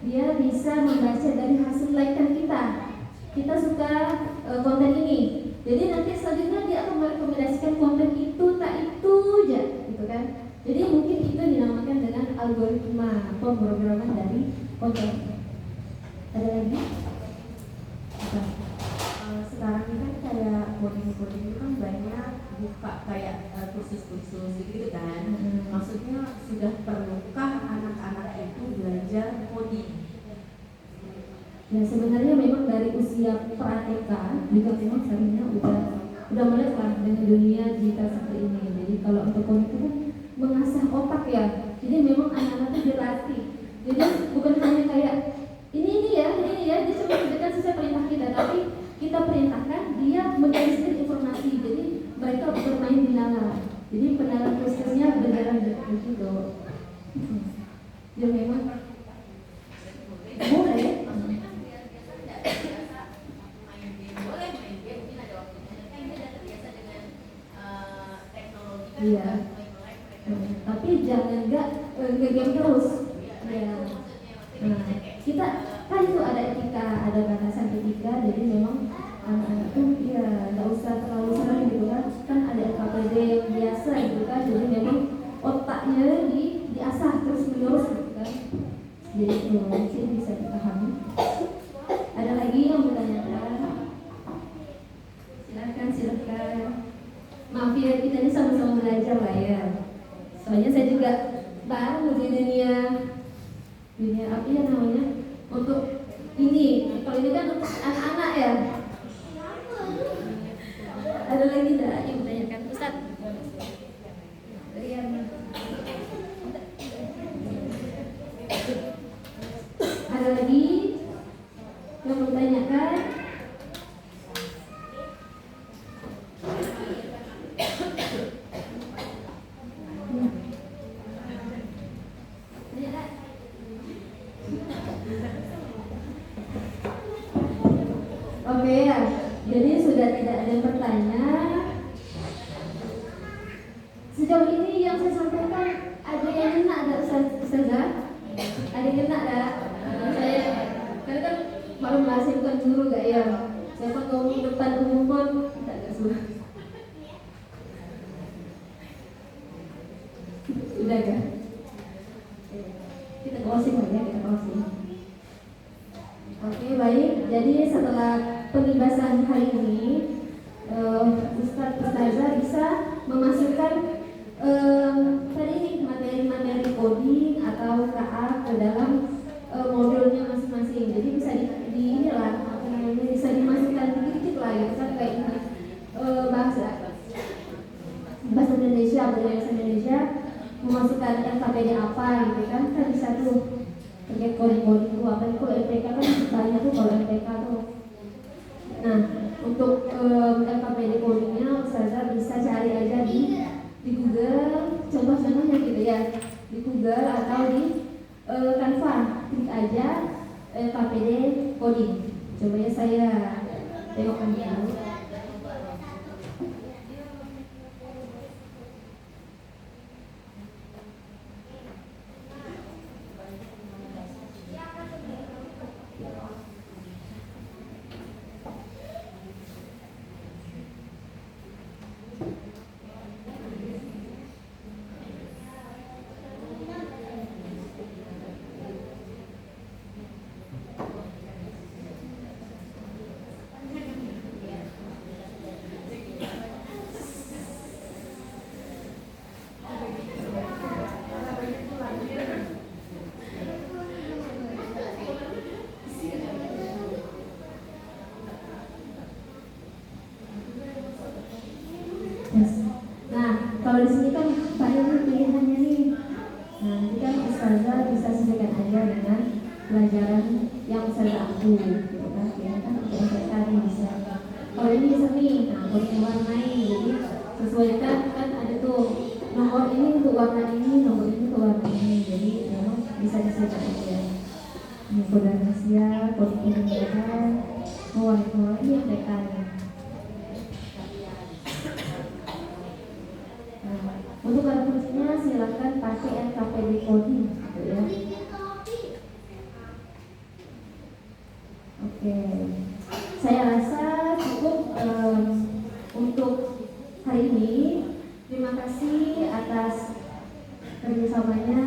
dia bisa membaca dari hasil like-an kita. Kita suka konten ini. Jadi nanti selanjutnya dia akan merekomendasikan konten itu aja, gitu kan? Jadi mungkin itu dinamakan dengan algoritma pemrograman dari konten. Ada lagi? Apa? Sekarang ini kan kayak coding itu kan banyak buka kayak kursus-kursus gitu kan. Maksudnya sudah perlukah anak-anak itu belajar coding? Ya sebenarnya memang dari usia pra-TK juga memang sebenarnya udah mulai lah dengan dunia digital seperti ini. Jadi kalau untuk coding itu kan mengasah otak ya. Jadi memang anak-anak itu dilatih. Jadi bukan hanya kayak ini ya, dia cuma kerjakan sesuai perintah kita, tapi kita perintahkan dia mengisi informasi. Jadi mereka bermain di nalar. Jadi penalaran prosesnya berjalan begitu. Ya memang boleh. Iya. Tapi jangan nge-game terus. Ya. Nah, kita kan itu ada etika, ada batasan etika, jadi memang anak-anak tuh ya nggak usah terlalu sering gitu kan. Kan ada LKPD yang biasa gitu kan, jadi memang otaknya diasah terus menerus gitu kan. Jadi itu mungkin bisa dipahami. Ada lagi yang bertanyakan? Silakan. Maaf ya, kita ini sama-sama belajar lah ya. Soalnya saya juga baru di dunia apa ya namanya, untuk ini. Kalau ini kan untuk anak-anak ya. Ada lagi enggak yang bertanyakan? Ustaz? Ada lagi yang bertanyakan? Oke ya, jadi sudah tidak ada yang bertanya. Sejauh ini yang saya sampaikan ada yang kena ada Ustazah? Ada yang kena ada? Saya karena kan baru masih bukan guru gak ya? Saya kan ngomong depan umum pun tidak sudah. Sudah kan? Kita closing aja, kita closing. Oke baik, jadi setelah pembahasan hari ini Ustazah bisa memasukkan tadi materi-materi coding atau KA ke dalam modulnya masing-masing. Jadi bisa bisa dimasukkan dikit-dikit lah ya, kan kayak bahasa Indonesia memasukkan LKPD apa gitu kan bisa tuh terkait coding itu apa itu LPK kan banyak tuh kalau LPK tuh. Nah untuk LKPD codingnya Ustazah bisa cari aja di Google, contoh-contohnya gitu ya, di Google atau Yes. Nah, kalau di sini kan banyak nih pilihannya nih. Nah, nanti kan ustazah bisa sesuaikan aja dengan pelajaran yang ustazah aku, gitu kan? Ya kan untuk SSK bisa. Kalau ini bisa nih, nah boleh warnai, jadi sesuaikan kan ada tuh nomor ini untuk warna ini, nomor ini untuk warna ini, jadi memang bisa disesuaikan aja. Ini kode rahasia, kode pembayaran, warna ini yang dekannya. Nah, untuk barang kuncinya silakan pakai NKPD coding, gitu ya. Oke, saya rasa cukup untuk hari ini. Terima kasih atas kerjasamanya,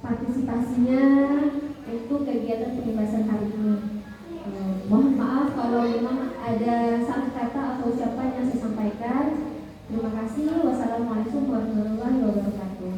partisipasinya untuk kegiatan pembahasan hari ini. Mohon maaf kalau memang ada salah kata atau ucapan yang saya sampaikan. Terima kasih. Wassalamualaikum warahmatullahi wabarakatuh.